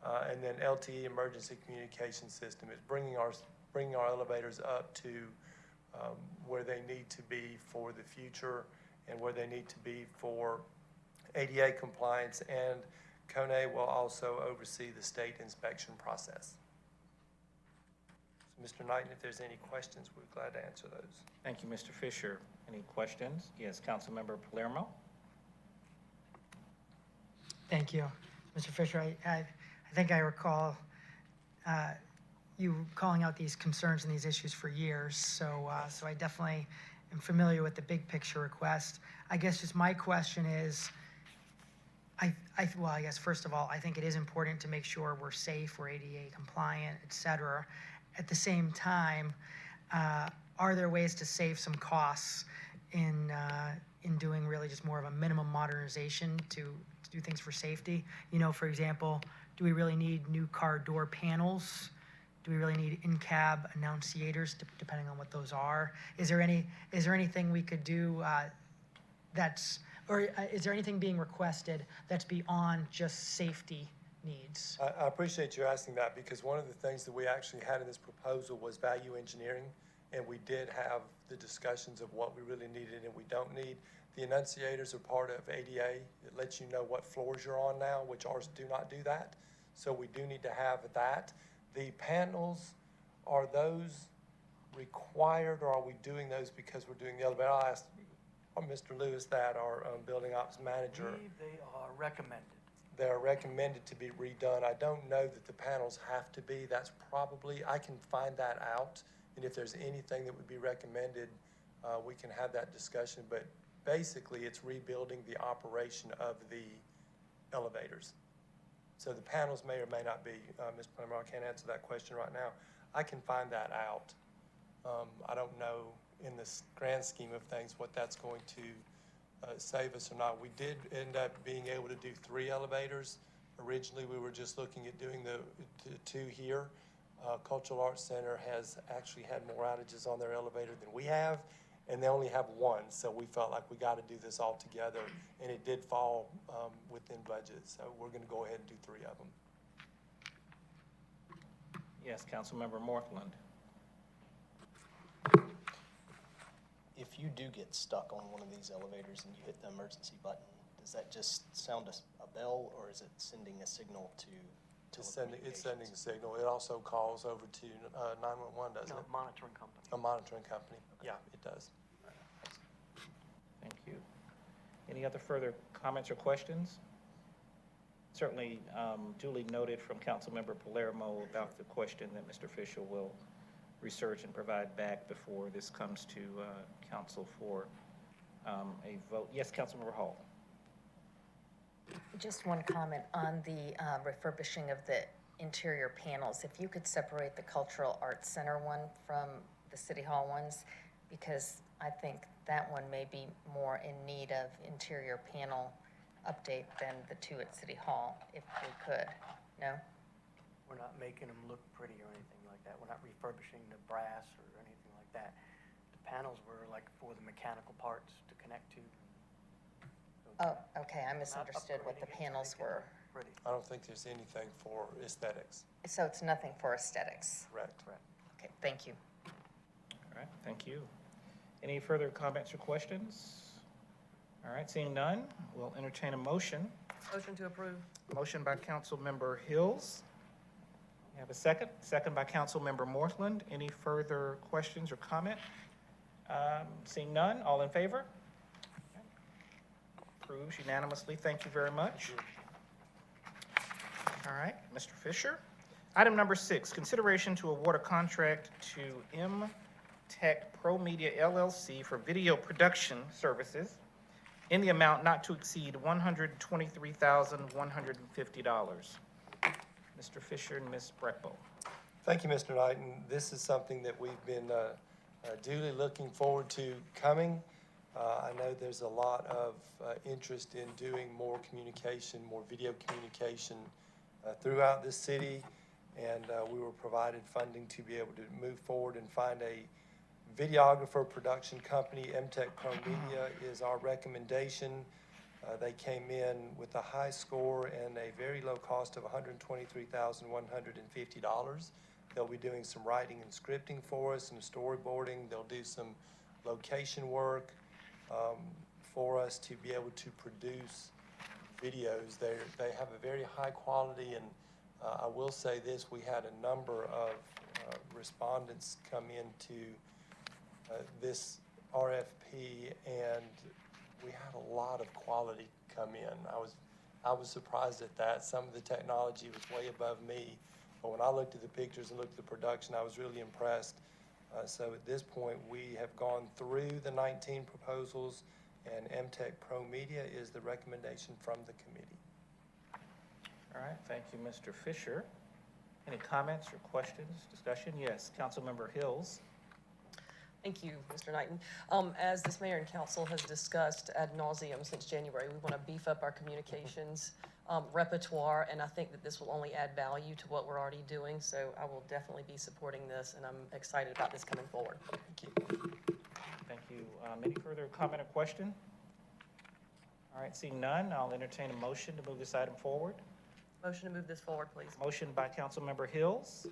and then LTE emergency communication system is bringing our elevators up to where they need to be for the future and where they need to be for ADA compliance, and Kone will also oversee the state inspection process. So, Mr. Knighton, if there's any questions, we're glad to answer those. Thank you, Mr. Fisher. Any questions? Yes, Councilmember Palermo. Thank you. Mr. Fisher, I think I recall you calling out these concerns and these issues for years, so I definitely am familiar with the big picture request. I guess just my question is, well, I guess first of all, I think it is important to make sure we're safe, we're ADA compliant, et cetera. At the same time, are there ways to save some costs in doing really just more of a minimum modernization to do things for safety? You know, for example, do we really need new car door panels? Do we really need in-cab annunciators, depending on what those are? Is there anything we could do is there anything being requested that's beyond just safety needs? I appreciate you asking that, because one of the things that we actually had in this proposal was value engineering, and we did have the discussions of what we really needed and we don't need. The enunciators are part of ADA. It lets you know what floors you're on now, which ours do not do that. So we do need to have that. The panels, are those required, or are we doing those because we're doing the elevator? I'll ask Mr. Lewis that, our building ops manager. They are recommended. They're recommended to be redone. I don't know that the panels have to be. That's probably, I can find that out. And if there's anything that would be recommended, we can have that discussion. But basically, it's rebuilding the operation of the elevators. So the panels may or may not be. Ms. Plummer, I can't answer that question right now. I can find that out. I don't know in the grand scheme of things what that's going to save us or not. We did end up being able to do 3 elevators. Originally, we were just looking at doing the 2 here. Cultural Arts Center has actually had more outages on their elevator than we have, and they only have 1. So we felt like we got to do this all together, and it did fall within budget. So we're going to go ahead and do 3 of them. Yes, Councilmember Morthland. If you do get stuck on one of these elevators and you hit the emergency button, does that just sound a bell, or is it sending a signal to It's sending a signal. It also calls over to 911, doesn't No, it? monitoring company. A monitoring company. Yeah, it does. Thank you. Any other further comments or questions? Certainly duly noted from Councilmember Palermo about the question that Mr. Fisher will research and provide back before this comes to council for a vote. Yes, Councilmember Just one comment on the refurbishing of the interior panels, if you could separate the Cultural Arts Center one from the City Hall ones, because I think that one may be more in need of interior panel update than the two at City Hall, if we could. No? We're not making them look pretty or anything like that. We're not refurbishing the brass or anything like that. The panels were like for the mechanical parts to connect to. Oh, okay, I misunderstood what the panels were. Pretty. I don't think there's anything for aesthetics. So it's nothing for aesthetics. Correct. Okay, thank you. All right, thank you. Any further comments or questions? All right, seeing none, we'll entertain a motion. Motion to approve. Motion by Councilmember Hills. You have a second? Second by Councilmember Morthland. Any further questions or comment? Seeing none, all in favor? Approves unanimously. Thank you very much. All right, Mr. Fisher. Item number 6, consideration to award a contract to M-Tech Pro Media LLC for video production services in the amount not to exceed $123,150. Mr. Fisher and Ms. Breckbo. Thank you, Mr. Knighton. This is something that we've been duly looking forward to coming. I know there's a lot of interest in doing more communication, more video communication throughout this city, and we were provided funding to be able to move forward and find a videographer production company. M-Tech Pro Media is our recommendation. They came in with a high score and a very low cost of $123,150. They'll be doing some writing and scripting for us, some storyboarding. They'll do some location work for us to be able to produce videos. They have a very high quality, and I will say this, we had a number of respondents come into this RFP, and we had a lot of quality come in. I was surprised at that. Some of the technology was way above me, but when I looked at the pictures and looked at the production, I was really impressed. So at this point, we have gone through the 19 proposals, and M-Tech Pro Media is the recommendation from the committee. All right, thank you, Mr. Fisher. Any comments or questions, discussion? Yes, Councilmember Hills. Thank you, Mr. Knighton. As this mayor and council has discussed ad nauseum since January, we want to beef up our communications repertoire, and I think that this will only add value to what we're already doing, so I will definitely be supporting this, and I'm excited about this coming forward. Thank you. Thank you. Any further comment or question? All right, seeing none, I'll entertain a motion to move this item forward. Motion to move this forward, please. Motion by Councilmember Hills.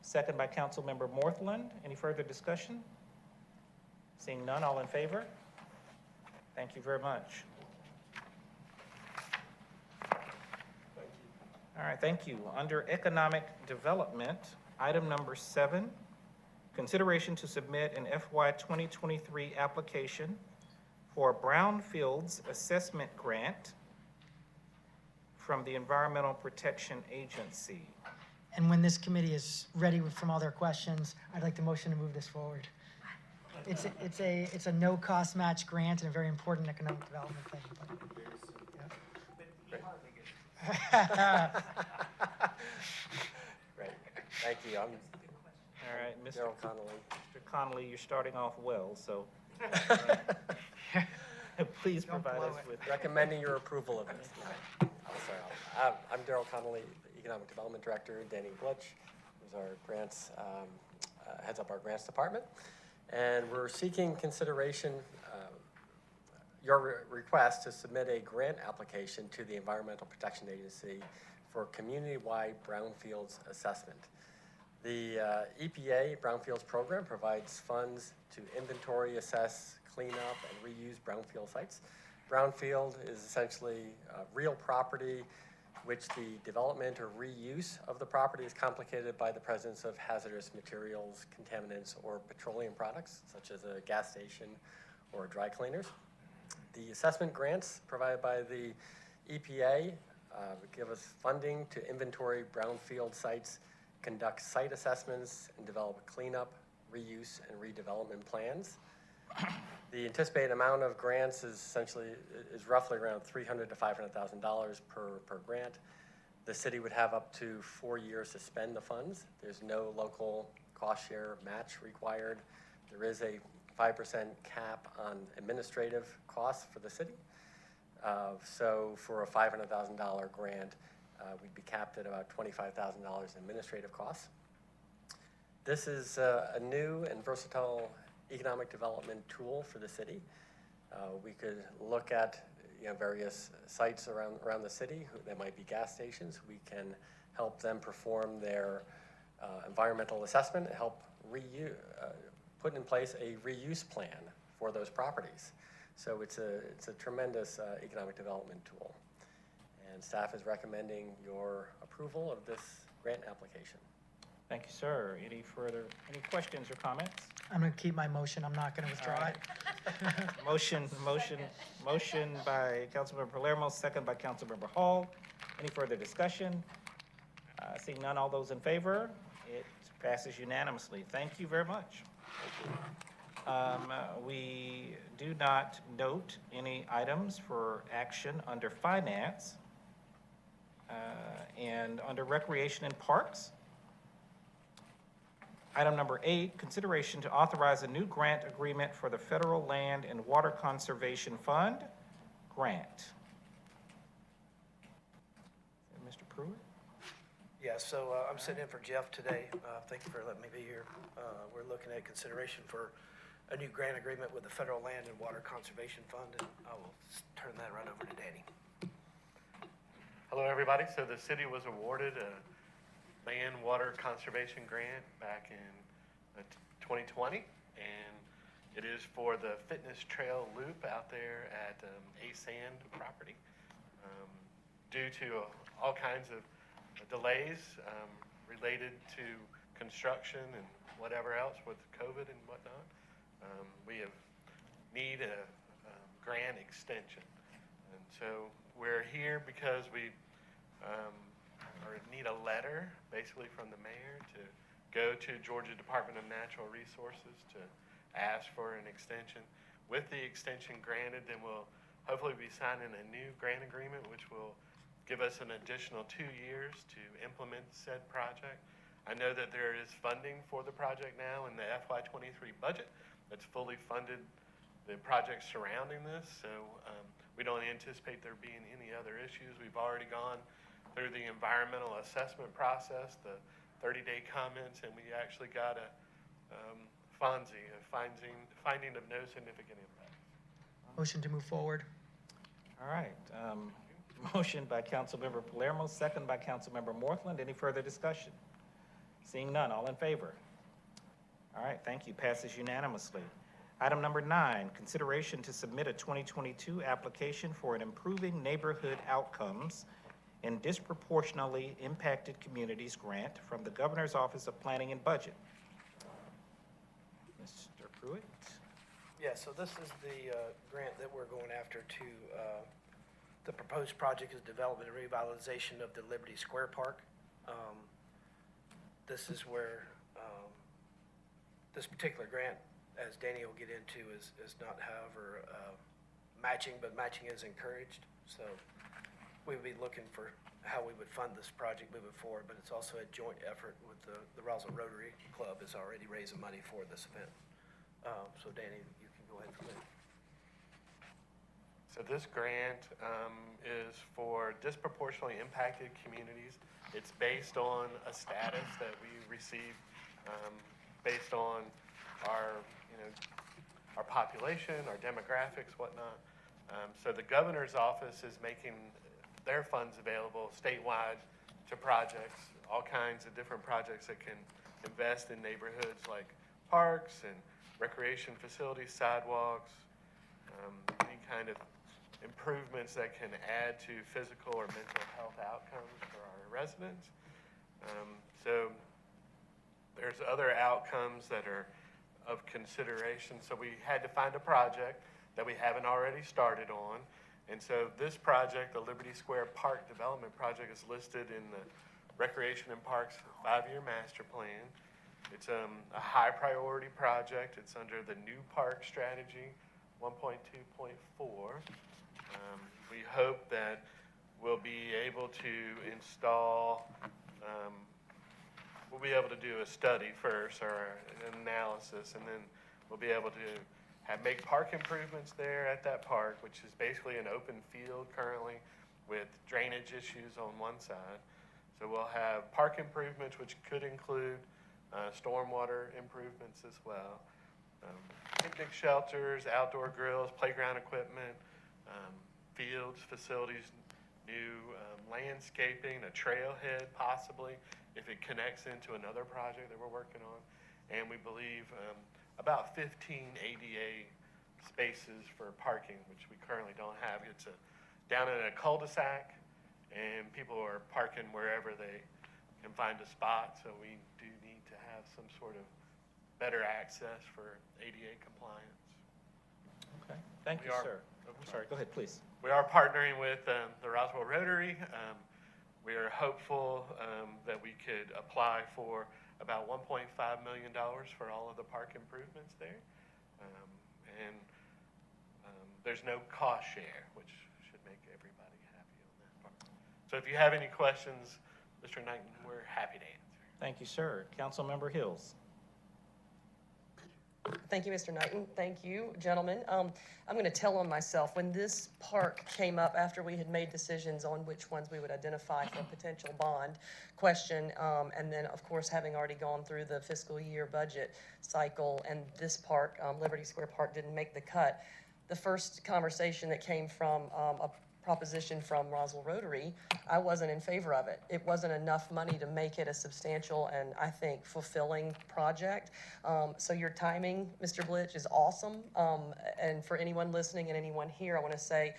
Second by Councilmember Morthland. Any further discussion? Seeing none, all in favor? Thank you very much. All right, thank you. Under Economic Development, item number 7, consideration to submit an FY 2023 application for a Brownfields Assessment Grant from the Environmental Protection Agency. And when this committee is ready from all their questions, I'd like the motion to move this forward. It's a no-cost match grant and a very important economic development thing. Great, thank you. I'm All right, Mr. Daryl Connolly. Mr. Connolly, you're starting off well, so please provide us with. Recommending your approval of this. I'm Daryl Connolly, Economic Development Director. Danny Glitch, who's our grants, heads up our grants department. And we're seeking consideration, your request to submit a grant application to the Environmental Protection Agency for community-wide brownfields assessment. The EPA Brownfields Program provides funds to inventory, assess, clean up, and reuse brownfield sites. Brownfield is essentially real property which the development or reuse of the property is complicated by the presence of hazardous materials, contaminants, or petroleum products, such as a gas station or dry cleaners. The assessment grants provided by the EPA give us funding to inventory brownfield sites, conduct site assessments, and develop cleanup, reuse, and redevelopment plans. The anticipated amount of grants is roughly around $300,000 to $500,000 per grant. The city would have up to 4 years to spend the funds. There's no local cost share match required. There is a 5% cap on administrative costs for the city. So for a $500,000 grant, we'd be capped at about $25,000 in administrative costs. This is a new and versatile economic development tool for the city. We could look at various sites around the city. There might be gas stations. We can help them perform their environmental assessment and help put in place a reuse plan for those properties. So it's a tremendous economic development tool. And staff is recommending your approval of this grant application. Thank you, sir. Any questions or comments? I'm going to keep my motion. I'm not going to withdraw it. Motion by Councilmember Palermo, second by Councilmember Hall. Any further discussion? Seeing none, all those in favor? It passes unanimously. Thank you very much. We do not note any items for action under finance and under recreation and parks. Item number 8, consideration to authorize a new grant agreement for the Federal Land and Water Conservation Fund grant. Mr. Pruitt? Yeah, so I'm sitting in for Jeff today. Thank you for letting me be here. We're looking at consideration for a new grant agreement with the Federal Land and Water Conservation Fund, and I will turn that right over to Danny. Hello, everybody. So the city was awarded a land water conservation grant back in 2020, and it is for the fitness trail loop out there at A Sand property. Due to all kinds of delays related to construction and whatever else with COVID and whatnot, we need a grant extension. And so we're here because we need a letter basically from the mayor to go to Georgia Department of Natural Resources to ask for an extension. With the extension granted, then we'll hopefully be signing a new grant agreement, which will give us an additional 2 years to implement said project. I know that there is funding for the project now in the FY23 budget that's fully funded the projects surrounding this, so we don't anticipate there being any other issues. We've already gone through the environmental assessment process, the 30-day comments, and we actually got a finding of no significant impact. Motion to move forward. All right. Motion by Councilmember Palermo, second by Councilmember Morthland. Any further discussion? Seeing none, all in favor? All right, thank you. Passes unanimously. Item number 9, consideration to submit a 2022 application for an Improving Neighborhood Outcomes in Disproportionately Impacted Communities grant from the Governor's Office of Planning and Budget. Mr. Pruitt? Yeah, so this is the grant that we're going after to, the proposed project is development and revitalization of the Liberty Square Park. This is where this particular grant, as Danny will get into, is not, however, matching, but matching is encouraged. So we would be looking for how we would fund this project moving forward, but it's also a joint effort with the Roswell Rotary Club is already raising money for this event. So Danny, you can go ahead from there. So this grant is for disproportionately impacted communities. It's based on a status that we received based on our population, our demographics, whatnot. So the governor's office is making their funds available statewide to projects, all kinds of different projects that can invest in neighborhoods like parks and recreation facilities, sidewalks, any kind of improvements that can add to physical or mental health outcomes for our residents. So there's other outcomes that are of consideration. So we had to find a project that we haven't already started on. And so this project, the Liberty Square Park Development Project, is listed in the Recreation and Parks 5-year master plan. It's a high priority project. It's under the New Park Strategy 1.2.4. We hope that we'll be able to install, we'll be able to do a study first or an analysis, and then we'll be able to make park improvements there at that park, which is basically an open field currently with drainage issues on one side. So we'll have park improvements, which could include stormwater improvements as well. Picnic shelters, outdoor grills, playground equipment, fields, facilities, new landscaping, a trailhead possibly, if it connects into another project that we're working on. And we believe about 15 ADA spaces for parking, which we currently don't have. It's down in a cul-de-sac, and people are parking wherever they can find a spot. So we do need to have some sort of better access for ADA compliance. Okay, thank you, sir. I'm sorry, go ahead, please. We are partnering with the Roswell Rotary. We are hopeful that we could apply for about $1.5 million for all of the park improvements there. And there's no cost share, which should make everybody happy on that part. So if you have any questions, Mr. Knighton, we're happy to answer. Thank you, sir. Councilmember Hills. Thank you, Mr. Knighton. Thank you, gentlemen. I'm going to tell on myself. When this park came up after we had made decisions on which ones we would identify for a potential bond question, and then, of course, having already gone through the fiscal year budget cycle, and this park, Liberty Square Park, didn't make the cut, the first conversation that came from a proposition from Roswell Rotary, I wasn't in favor of it. It wasn't enough money to make it a substantial and, I think, fulfilling project. So your timing, Mr. Blitch, is awesome. And for anyone listening and anyone here, I want to say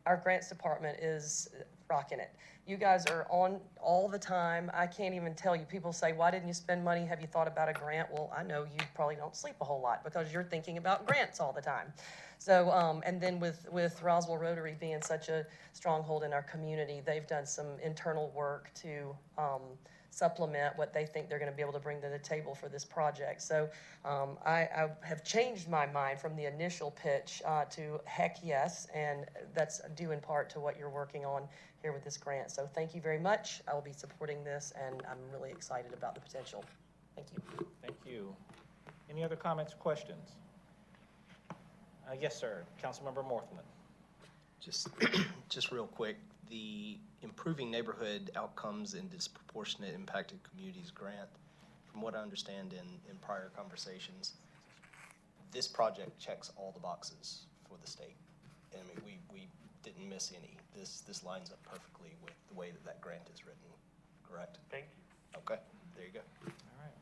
our grants department is rocking it. You guys are on all the time. I can't even tell you. People say, why didn't you spend money? Have you thought about a grant? Well, I know you probably don't sleep a whole lot because you're thinking about grants all the time. So, and then with Roswell Rotary being such a stronghold in our community, they've done some internal work to supplement what they think they're going to be able to bring to the table for this project. So I have changed my mind from the initial pitch to heck yes, and that's due in part to what you're working on here with this grant. So thank you very much. I will be supporting this, and I'm really excited about the potential. Thank you. Thank you. Any other comments or questions? Yes, sir. Councilmember Morthland. Just real quick, the Improving Neighborhood Outcomes in Disproportionate Impacted Communities grant, from what I understand in prior conversations, this project checks all the boxes for the state. And I mean, we didn't miss any. This lines up perfectly with the way that grant is written, correct? Thank you. Okay, there you go. All right.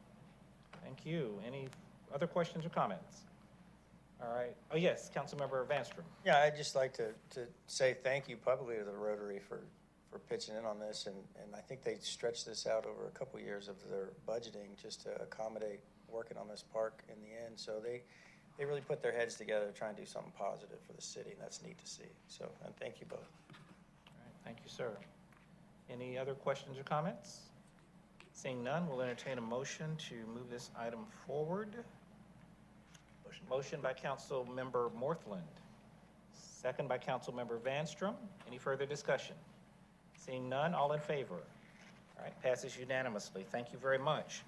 Thank you. Any other questions or comments? All right. Oh, yes, Councilmember Vanstrom. Yeah, I'd just like to say thank you publicly to the Rotary for pitching in on this, and I think they stretched this out over a couple years of their budgeting just to accommodate working on this park in the end. So they really put their heads together to try and do something positive for the city, and that's neat to see. So, and thank you both. All right. Thank you, sir. Any other questions or comments? Seeing none, we'll entertain a motion to move this item forward. Motion by Councilmember Morthland, second by Councilmember Vanstrom. Any further discussion? Seeing none, all in favor? All right, passes unanimously. Thank you very much.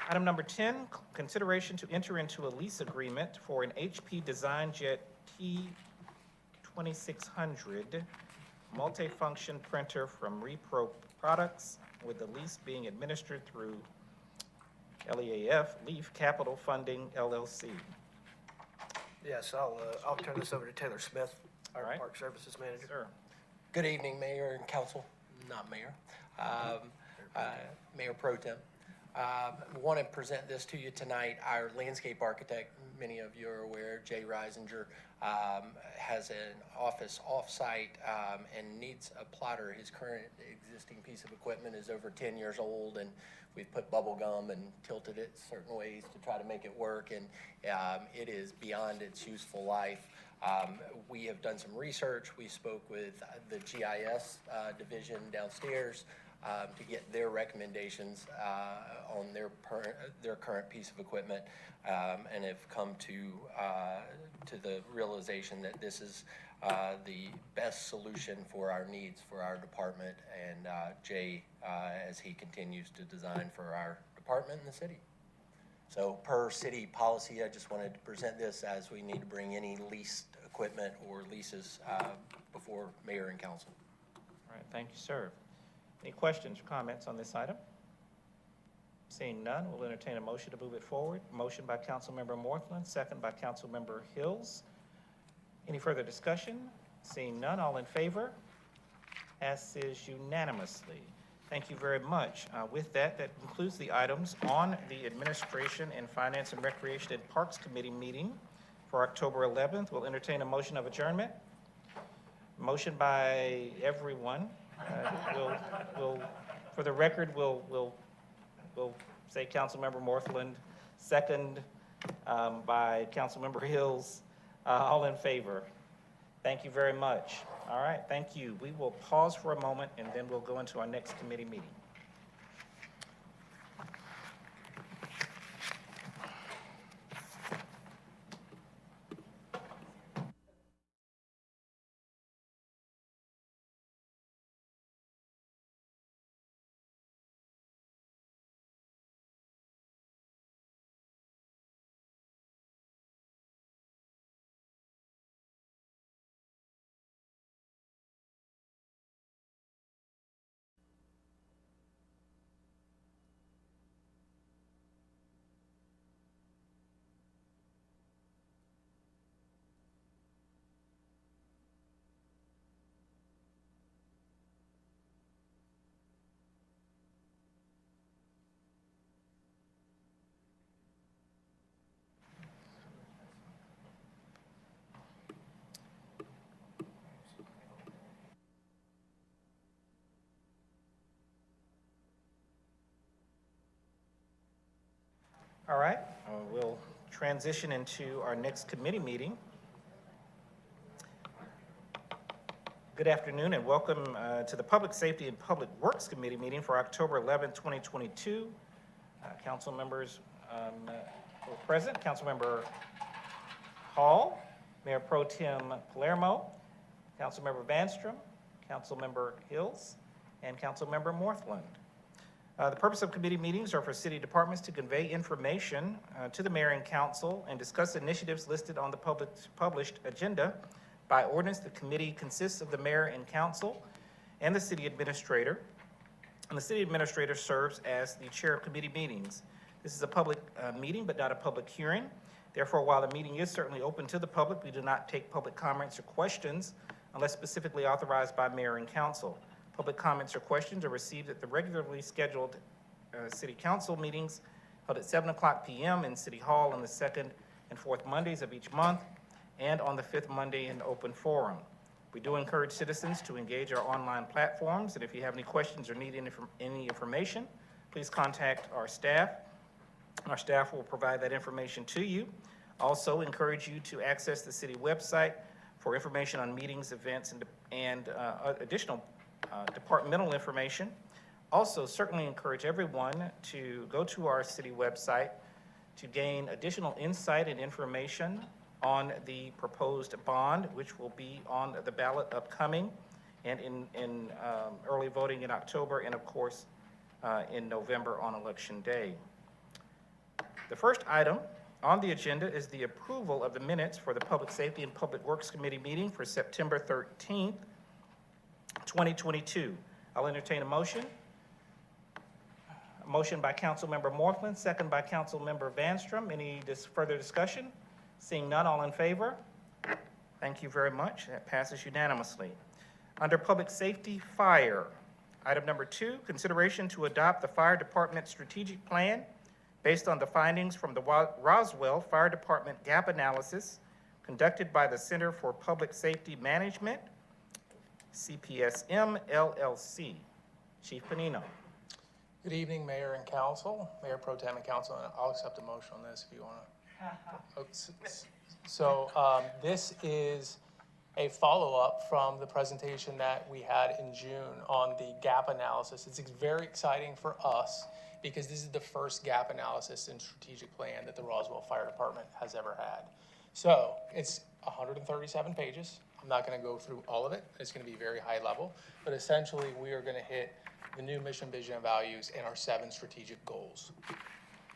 Item number 10, consideration to enter into a lease agreement for an HP Design Jet T2600 multifunction printer from Repro Products, with the lease being administered through LEAF, Leaf Capital Funding, LLC. Yes, I'll turn this over to Taylor Smith, our All right. Park Services Manager. Sir. Good evening, Mayor and Council, not Mayor, Mayor Pro Tem. Want to present this to you tonight. Our landscape architect, many of you are aware, Jay Reisinger, has an office off-site and needs a plotter. His current existing piece of equipment is over 10 years old, and we've put bubble gum and tilted it certain ways to try to make it work, and it is beyond its useful life. We have done some research. We spoke with the GIS division downstairs to get their recommendations on their current piece of equipment, and have come to the realization that this is the best solution for our needs for our department and Jay as he continues to design for our department and the city. So per city policy, I just wanted to present this as we need to bring any leased equipment or leases before mayor and council. All right, thank you, sir. Any questions or comments on this item? Seeing none, we'll entertain a motion to move it forward. Motion by Councilmember Morthland, second by Councilmember Hills. Any further discussion? Seeing none, all in favor? Passes unanimously. Thank you very much. With that, that concludes the items on the Administration and Finance and Recreation and Parks Committee meeting for October 11th. We'll entertain a motion of adjournment. Motion by everyone. For the record, we'll say Councilmember Morthland, second by Councilmember Hills. All in favor? Thank you very much. All right, thank you. We will pause for a moment, and then we'll go into our next committee meeting. All right, we'll transition into our next committee meeting. Good afternoon and welcome to the Public Safety and Public Works Committee meeting for October 11, 2022. Council members were present. Councilmember Hall, Mayor Pro Tem Palermo, Councilmember Vanstrom, Councilmember Hills, and Councilmember Morthland. The purpose of committee meetings are for city departments to convey information to the mayor and council and discuss initiatives listed on the published agenda. By ordinance, the committee consists of the mayor and council and the city administrator. And the city administrator serves as the chair of committee meetings. This is a public meeting, but not a public hearing. Therefore, while the meeting is certainly open to the public, we do not take public comments or questions unless specifically authorized by mayor and council. Public comments or questions are received at the regularly scheduled city council meetings held at 7:00 p.m. in City Hall on the second and fourth Mondays of each month and on the fifth Monday in open forum. We do encourage citizens to engage our online platforms, and if you have any questions or need any information, please contact our staff. Our staff will provide that information to you. Also encourage you to access the city website for information on meetings, events, and additional departmental information. Also, certainly encourage everyone to go to our city website to gain additional insight and information on the proposed bond, which will be on the ballot upcoming and in early voting in October and, of course, in November on Election Day. The first item on the agenda is the approval of the minutes for the Public Safety and Public Works Committee meeting for September 13th, 2022. I'll entertain a motion. A motion by Councilmember Morthland, second by Councilmember Vanstrom. Any further discussion? Seeing none, all in favor? Thank you very much. That passes unanimously. Under Public Safety, Fire, item number 2, consideration to adopt the Fire Department strategic plan based on the findings from the Roswell Fire Department gap analysis conducted by the Center for Public Safety Management, CPSM LLC. Chief Panino. Good evening, Mayor and Council, Mayor Pro Tem and Council, and I'll accept a motion on this if you want to. So this is a follow-up from the presentation that we had in June on the gap analysis. It's very exciting for us because this is the first gap analysis and strategic plan that the Roswell Fire Department has ever had. So it's 137 pages. I'm not gonna go through all of it, it's gonna be very high level, but essentially, we are gonna hit the new mission, vision, and values and our 7 strategic goals.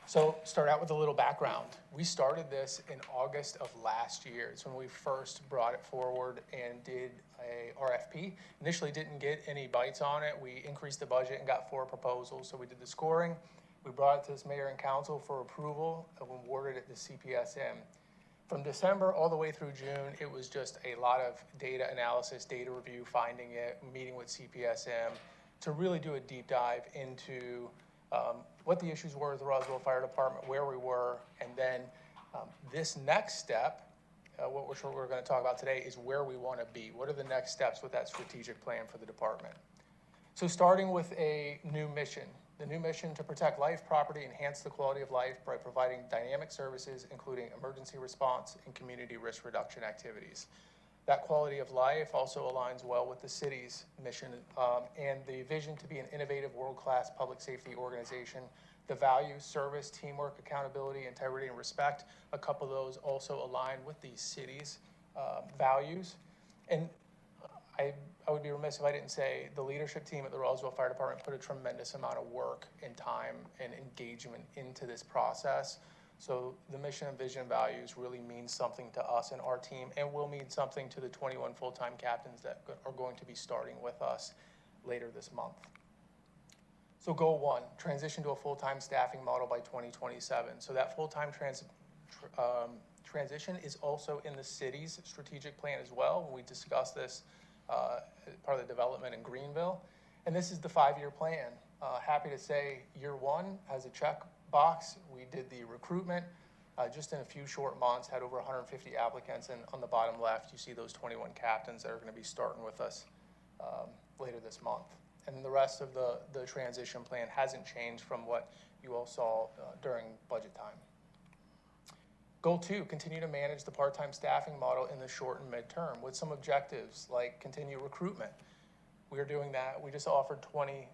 So start out with a little background. We started this in August of last year. It's when we first brought it forward and did a RFP. Initially didn't get any bites on it. We increased the budget and got 4 proposals. So we did the scoring. We brought it to this mayor and council for approval and awarded it to CPSM. From December all the way through June, it was just a lot of data analysis, data review, finding it, meeting with CPSM to really do a deep dive into what the issues were with the Roswell Fire Department, where we were, and then this next step, what we're going to talk about today, is where we want to be. What are the next steps with that strategic plan for the department? So starting with a new mission. The new mission to protect life, property, enhance the quality of life by providing dynamic services, including emergency response and community risk reduction activities. That quality of life also aligns well with the city's mission and the vision to be an innovative, world-class public safety organization. The values, service, teamwork, accountability, integrity, and respect, a couple of those also align with the city's values. And I would be remiss if I didn't say the leadership team at the Roswell Fire Department put a tremendous amount of work and time and engagement into this process. So the mission and vision values really mean something to us and our team, and will mean something to the 21 full-time captains that are going to be starting with us later this month. So goal 1, transition to a full-time staffing model by 2027. So that full-time transition is also in the city's strategic plan as well. We discussed this part of the development in Greenville. And this is the 5-year plan. Happy to say year 1 has a check box. We did the recruitment just in a few short months, had over 150 applicants, and on the bottom left you see those 21 captains that are going to be starting with us later this month. And then the rest of the transition plan hasn't changed from what you all saw during budget time. Goal 2, continue to manage the part-time staffing model in the short and midterm with some objectives like continue recruitment. We are doing that. We just offered 20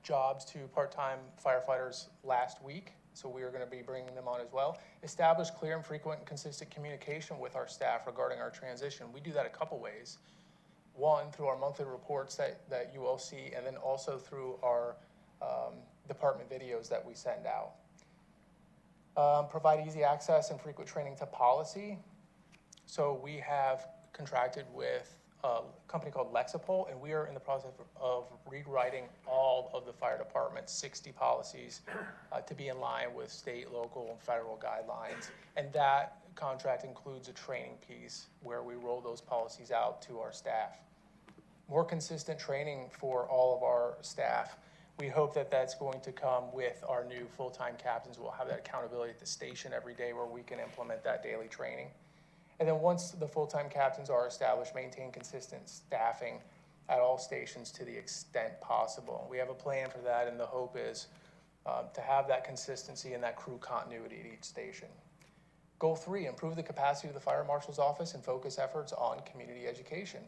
jobs to part-time firefighters last week, so we are going to be bringing them on as well. Establish clear and frequent and consistent communication with our staff regarding our transition. We do that a couple ways. 1, through our monthly reports that you all see, and then also through our department videos that we send out. Provide easy access and frequent training to policy. So we have contracted with a company called Lexipol, and we are in the process of rewriting all of the fire department's 60 policies to be in line with state, local, and federal guidelines. And that contract includes a training piece where we roll those policies out to our staff. More consistent training for all of our staff. We hope that that's going to come with our new full-time captains. We'll have that accountability at the station every day where we can implement that daily training. And then once the full-time captains are established, maintain consistent staffing at all stations to the extent possible. We have a plan for that, and the hope is to have that consistency and that crew continuity at each station. Goal 3, improve the capacity of the fire marshal's office and focus efforts on community education.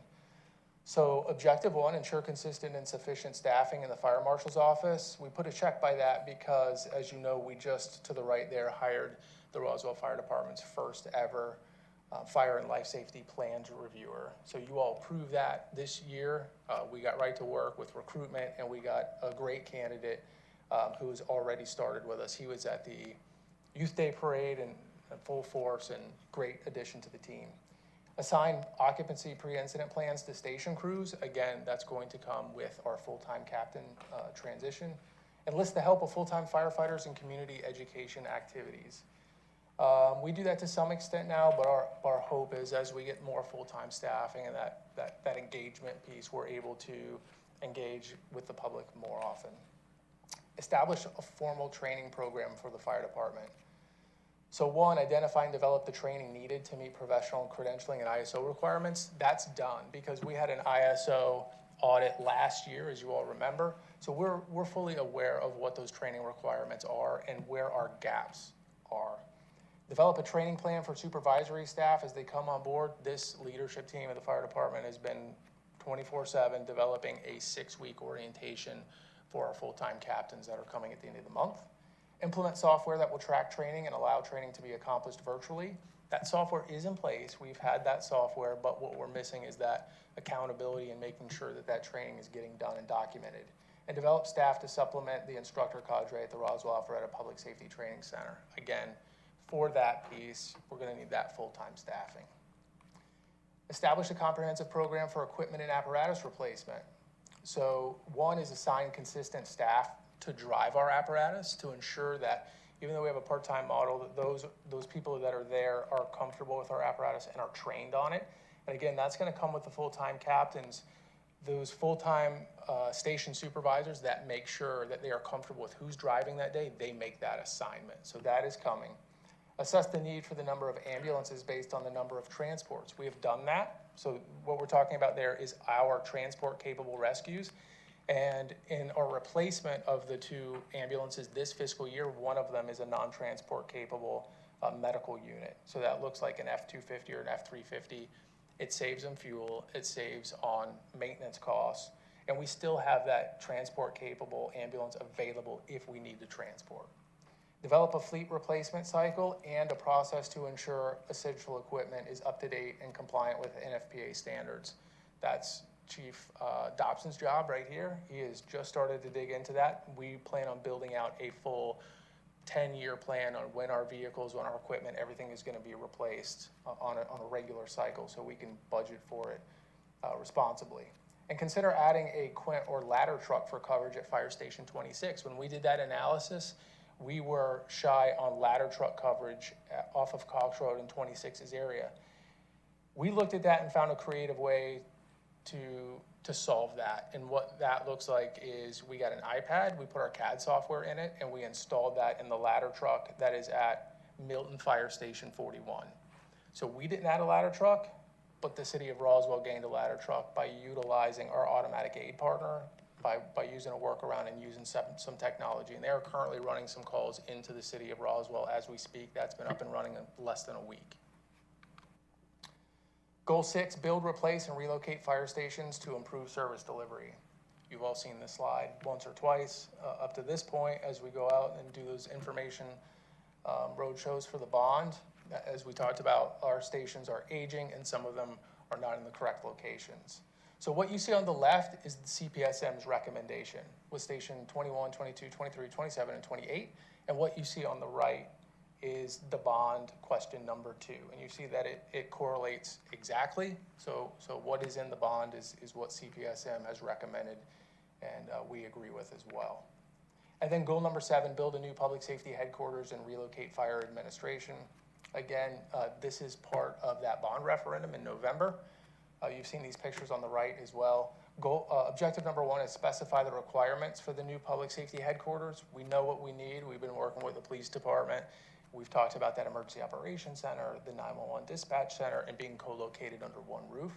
So objective 1, ensure consistent and sufficient staffing in the fire marshal's office. We put a check by that because, as you know, we just to the right there hired the Roswell Fire Department's first ever fire and life safety plans reviewer. So you all approved that this year. We got right to work with recruitment, and we got a great candidate who has already started with us. He was at the Youth Day Parade and full force, and great addition to the team. Assign occupancy pre-incident plans to station crews. Again, that's going to come with our full-time captain transition. Enlist the help of full-time firefighters in community education activities. We do that to some extent now, but our hope is as we get more full-time staffing and that engagement piece, we're able to engage with the public more often. Establish a formal training program for the fire department. So 1, identify and develop the training needed to meet professional credentialing and ISO requirements. That's done because we had an ISO audit last year, as you all remember. So we're fully aware of what those training requirements are and where our gaps are. Develop a training plan for supervisory staff as they come on board. This leadership team of the fire department has been 24/7 developing a 6-week orientation for our full-time captains that are coming at the end of the month. Implement software that will track training and allow training to be accomplished virtually. That software is in place. We've had that software, but what we're missing is that accountability and making sure that that training is getting done and documented. And develop staff to supplement the instructor cadre at the Roswell Alpharetta Public Safety Training Center. Again, for that piece, we're gonna need that full-time staffing. Establish a comprehensive program for equipment and apparatus replacement. So one is assign consistent staff to drive our apparatus to ensure that even though we have a part-time model, that those people that are there are comfortable with our apparatus and are trained on it. And again, that's gonna come with the full-time captains, those full-time station supervisors that make sure that they are comfortable with who's driving that day, they make that assignment. So that is coming. Assess the need for the number of ambulances based on the number of transports. We have done that. So what we're talking about there is our transport-capable rescues. And in our replacement of the 2 ambulances this fiscal year, one of them is a non-transport capable medical unit. So that looks like an F-250 or an F-350. It saves on fuel, it saves on maintenance costs, and we still have that transport-capable ambulance available if we need to transport. Develop a fleet replacement cycle and a process to ensure essential equipment is up to date and compliant with NFPA standards. That's Chief Dobson's job right here. He has just started to dig into that. We plan on building out a full 10-year plan on when our vehicles, when our equipment, everything is going to be replaced on a regular cycle so we can budget for it responsibly. And consider adding a quint or ladder truck for coverage at Fire Station 26. When we did that analysis, we were shy on ladder truck coverage off of Cox Road in 26's area. We looked at that and found a creative way to solve that. And what that looks like is we got an iPad, we put our CAD software in it, and we installed that in the ladder truck that is at Milton Fire Station 41. So we didn't add a ladder truck, but the city of Roswell gained a ladder truck by utilizing our automatic aid partner, by using a workaround and using some technology. And they are currently running some calls into the city of Roswell as we speak. That's been up and running in less than a week. Goal 6, build, replace, and relocate fire stations to improve service delivery. You've all seen this slide once or twice up to this point as we go out and do those information road shows for the bond. As we talked about, our stations are aging and some of them are not in the correct locations. So what you see on the left is the CPSM's recommendation with station 21, 22, 23, 27, and 28. And what you see on the right is the bond question number 2. And you see that it correlates exactly. So what is in the bond is what CPSM has recommended and we agree with as well. And then goal number 7, build a new public safety headquarters and relocate fire administration. Again, this is part of that bond referendum in November. You've seen these pictures on the right as well. Objective number 1 is specify the requirements for the new public safety headquarters. We know what we need. We've been working with the police department. We've talked about that emergency operations center, the 911 dispatch center, and being co-located under one roof.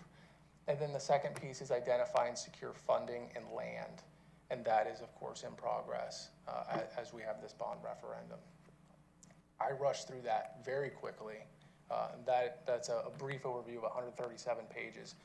And then the second piece is identify and secure funding and land. And that is, of course, in progress as we have this bond referendum. I rushed through that very quickly. That's a brief overview of 137 pages.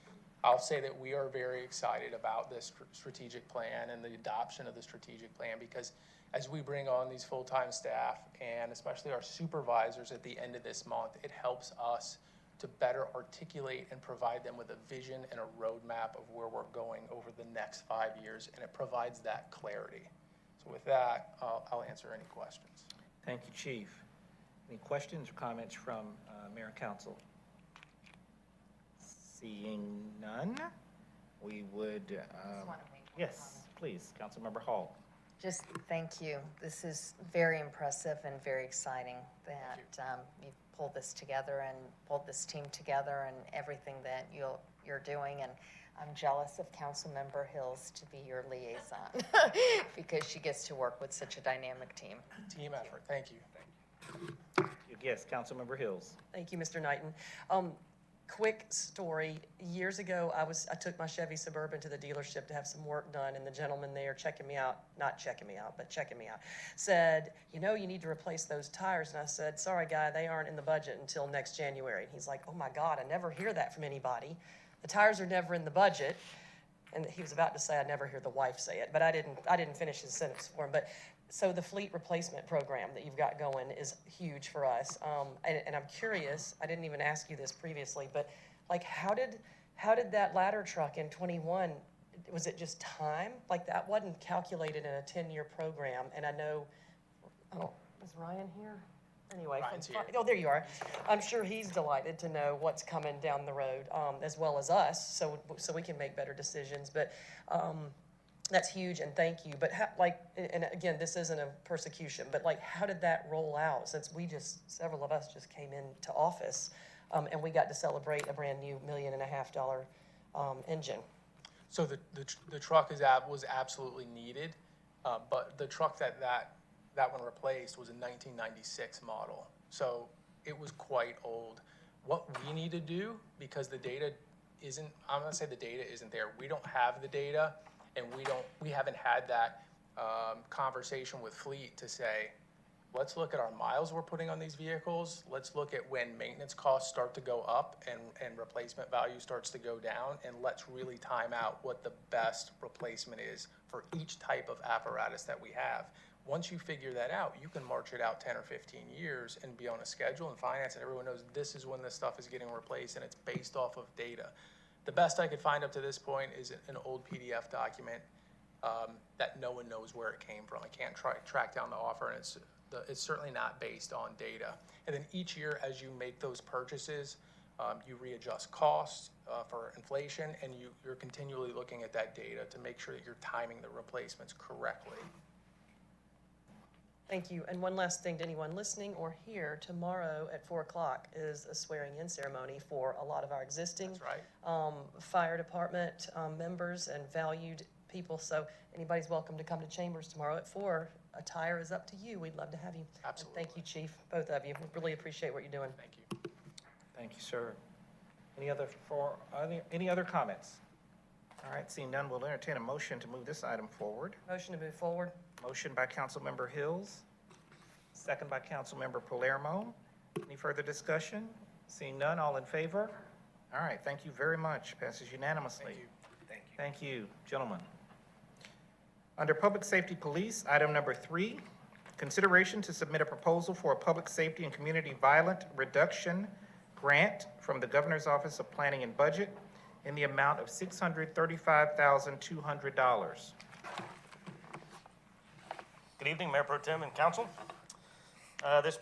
I'll say that we are very excited about this strategic plan and the adoption of the strategic plan because as we bring on these full-time staff and especially our supervisors at the end of this month, it helps us to better articulate and provide them with a vision and a roadmap of where we're going over the next 5 years, and it provides that clarity. So with that, I'll answer any questions. Thank you, Chief. Any questions or comments from Mayor and Council? Seeing none, we would, yes, please, Councilmember Hall. Just thank you. This is very impressive and very exciting that you've pulled this together and pulled this team together and everything that you're doing. And I'm jealous of Councilmember Hills to be your liaison because she gets to work with such a dynamic team. Team effort. Thank you. Yes, Councilmember Hills. Thank you, Mr. Knighton. Quick story. Years ago, I took my Chevy Suburban to the dealership to have some work done, and the gentleman there checking me out, said, you know, you need to replace those tires. And I said, sorry, guy, they aren't in the budget until next January. And he's like, oh my God, I never hear that from anybody. The tires are never in the budget. And he was about to say, I never hear the wife say it, but I didn't finish his sentence for him. But So the fleet replacement program that you've got going is huge for us. And I'm curious, I didn't even ask you this previously, but like, how did that ladder truck in 21, was it just time? Like, that wasn't calculated in a 10-year program, and I know, oh, is Ryan here? Anyway, Ryan's here. oh, there you are. I'm sure he's delighted to know what's coming down the road, as well as us, so we can make better decisions. But that's huge, and thank you. But and again, this isn't a persecution, but like, how did that roll out? Since several of us just came into office, and we got to celebrate a brand new $1.5 million engine. So the truck was absolutely needed, but the truck that one replaced was a 1996 model. So it was quite old. What we need to do, because the data isn't, I'm gonna say the data isn't there. We don't have the data, and we haven't had that conversation with fleet to say, let's look at our miles we're putting on these vehicles. Let's look at when maintenance costs start to go up and replacement value starts to go down, and let's really time out what the best replacement is for each type of apparatus that we have. Once you figure that out, you can march it out 10 or 15 years and be on a schedule and finance, and everyone knows this is when this stuff is getting replaced, and it's based off of data. The best I could find up to this point is an old PDF document that no one knows where it came from. I can't track down the offer, and it's certainly not based on data. And then each year, as you make those purchases, you readjust costs for inflation, and you're continually looking at that data to make sure that you're timing the replacements correctly. Thank you. And one last thing to anyone listening or here, tomorrow at 4:00 is a swearing-in ceremony for a lot of our existing That's right. fire department members and valued people. So anybody's welcome to come to Chambers tomorrow at 4. Attire is up to you. We'd love to have you. Absolutely. And thank you, Chief, both of you. We really appreciate what you're doing. Thank you. Thank you, sir. Any other comments? All right, seeing none, we'll entertain a motion to move this item forward. Motion to move forward. Motion by Councilmember Hills, second by Councilmember Palermo. Any further discussion? Seeing none, all in favor? All right, thank you very much. Passes unanimously. Thank you, gentlemen. Under Public Safety Police, item number 3, consideration to submit a proposal for a public safety and community violence reduction grant from the Governor's Office of Planning and Budget in the amount of $635,200. Good evening, Mayor Pro Tem and Council. This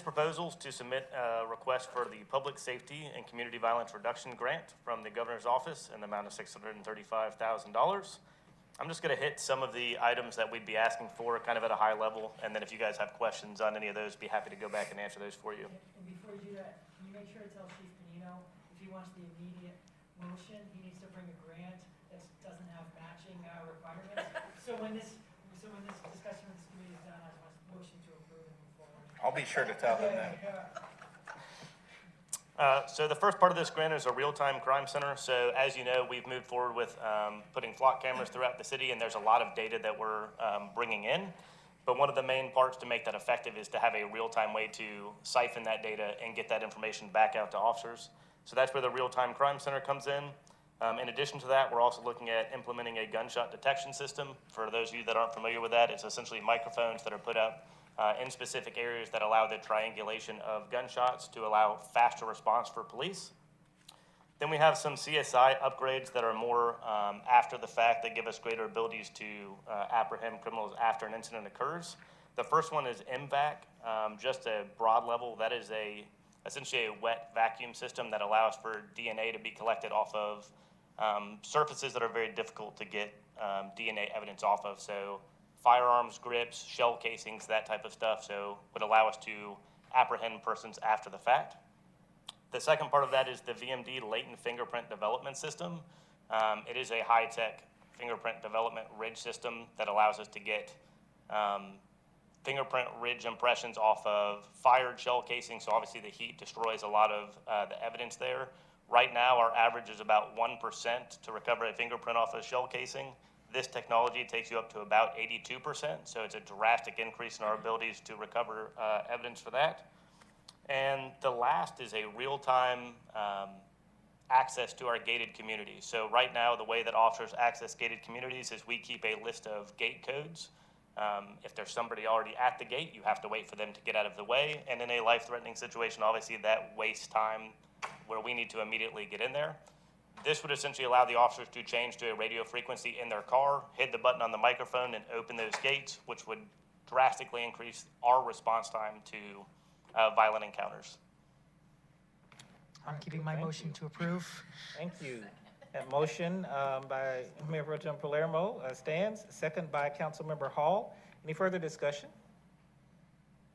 proposal is to submit a request for the Public Safety and Community Violence Reduction Grant from the Governor's Office in the amount of $635,000. I'm just going to hit some of the items that we'd be asking for kind of at a high level, and then if you guys have questions on any of those, be happy to go back and answer those for you. And before you do that, can you make sure to tell Chief Panino, if he wants the immediate motion, he needs to bring a grant that doesn't have matching requirements. So when this discussion with this committee is done, I just want a motion to approve and move forward. I'll be sure to tell him that. So the first part of this grant is a real-time crime center. So as you know, we've moved forward with putting flock cameras throughout the city, and there's a lot of data that we're bringing in. But one of the main parts to make that effective is to have a real-time way to siphon that data and get that information back out to officers. So that's where the real-time crime center comes in. In addition to that, we're also looking at implementing a gunshot detection system. For those of you that aren't familiar with that, it's essentially microphones that are put up in specific areas that allow the triangulation of gunshots to allow faster response for police. Then we have some CSI upgrades that are more after the fact that give us greater abilities to apprehend criminals after an incident occurs. The first one is MVAC, just a broad level. That is essentially a wet vacuum system that allows for DNA to be collected off of surfaces that are very difficult to get DNA evidence off of. So firearms, grips, shell casings, that type of stuff. So would allow us to apprehend persons after the fact. The second part of that is the VMD Latent Fingerprint Development System. It is a high-tech fingerprint development ridge system that allows us to get fingerprint ridge impressions off of fired shell casings. So obviously the heat destroys a lot of the evidence there. Right now, our average is about 1% to recover a fingerprint off a shell casing. This technology takes you up to about 82%. So it's a drastic increase in our abilities to recover evidence for that. And the last is a real-time access to our gated communities. So right now, the way that officers access gated communities is we keep a list of gate codes. If there's somebody already at the gate, you have to wait for them to get out of the way. And in a life-threatening situation, obviously that wastes time where we need to immediately get in there. This would essentially allow the officers to change to a radio frequency in their car, hit the button on the microphone, and open those gates, which would drastically increase our response time to violent encounters. I'm keeping my motion to approve. Thank you. That motion by Mayor Pro Tem Palermo stands, second by Councilmember Hall. Any further discussion?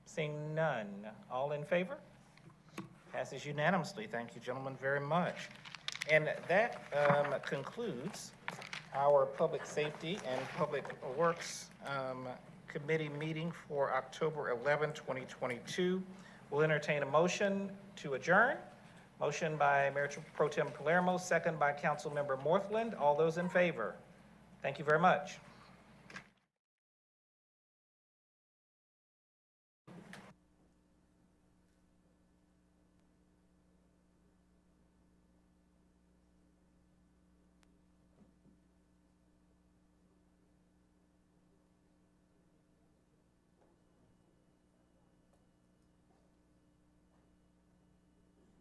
Seeing none. All in favor? Passes unanimously. Thank you, gentlemen, very much. And that concludes our Public Safety and Public Works Committee meeting for October 11, 2022. We'll entertain a motion to adjourn. Motion by Mayor Pro Tem Palermo, second by Councilmember Morthland. All those in favor? Thank you very much.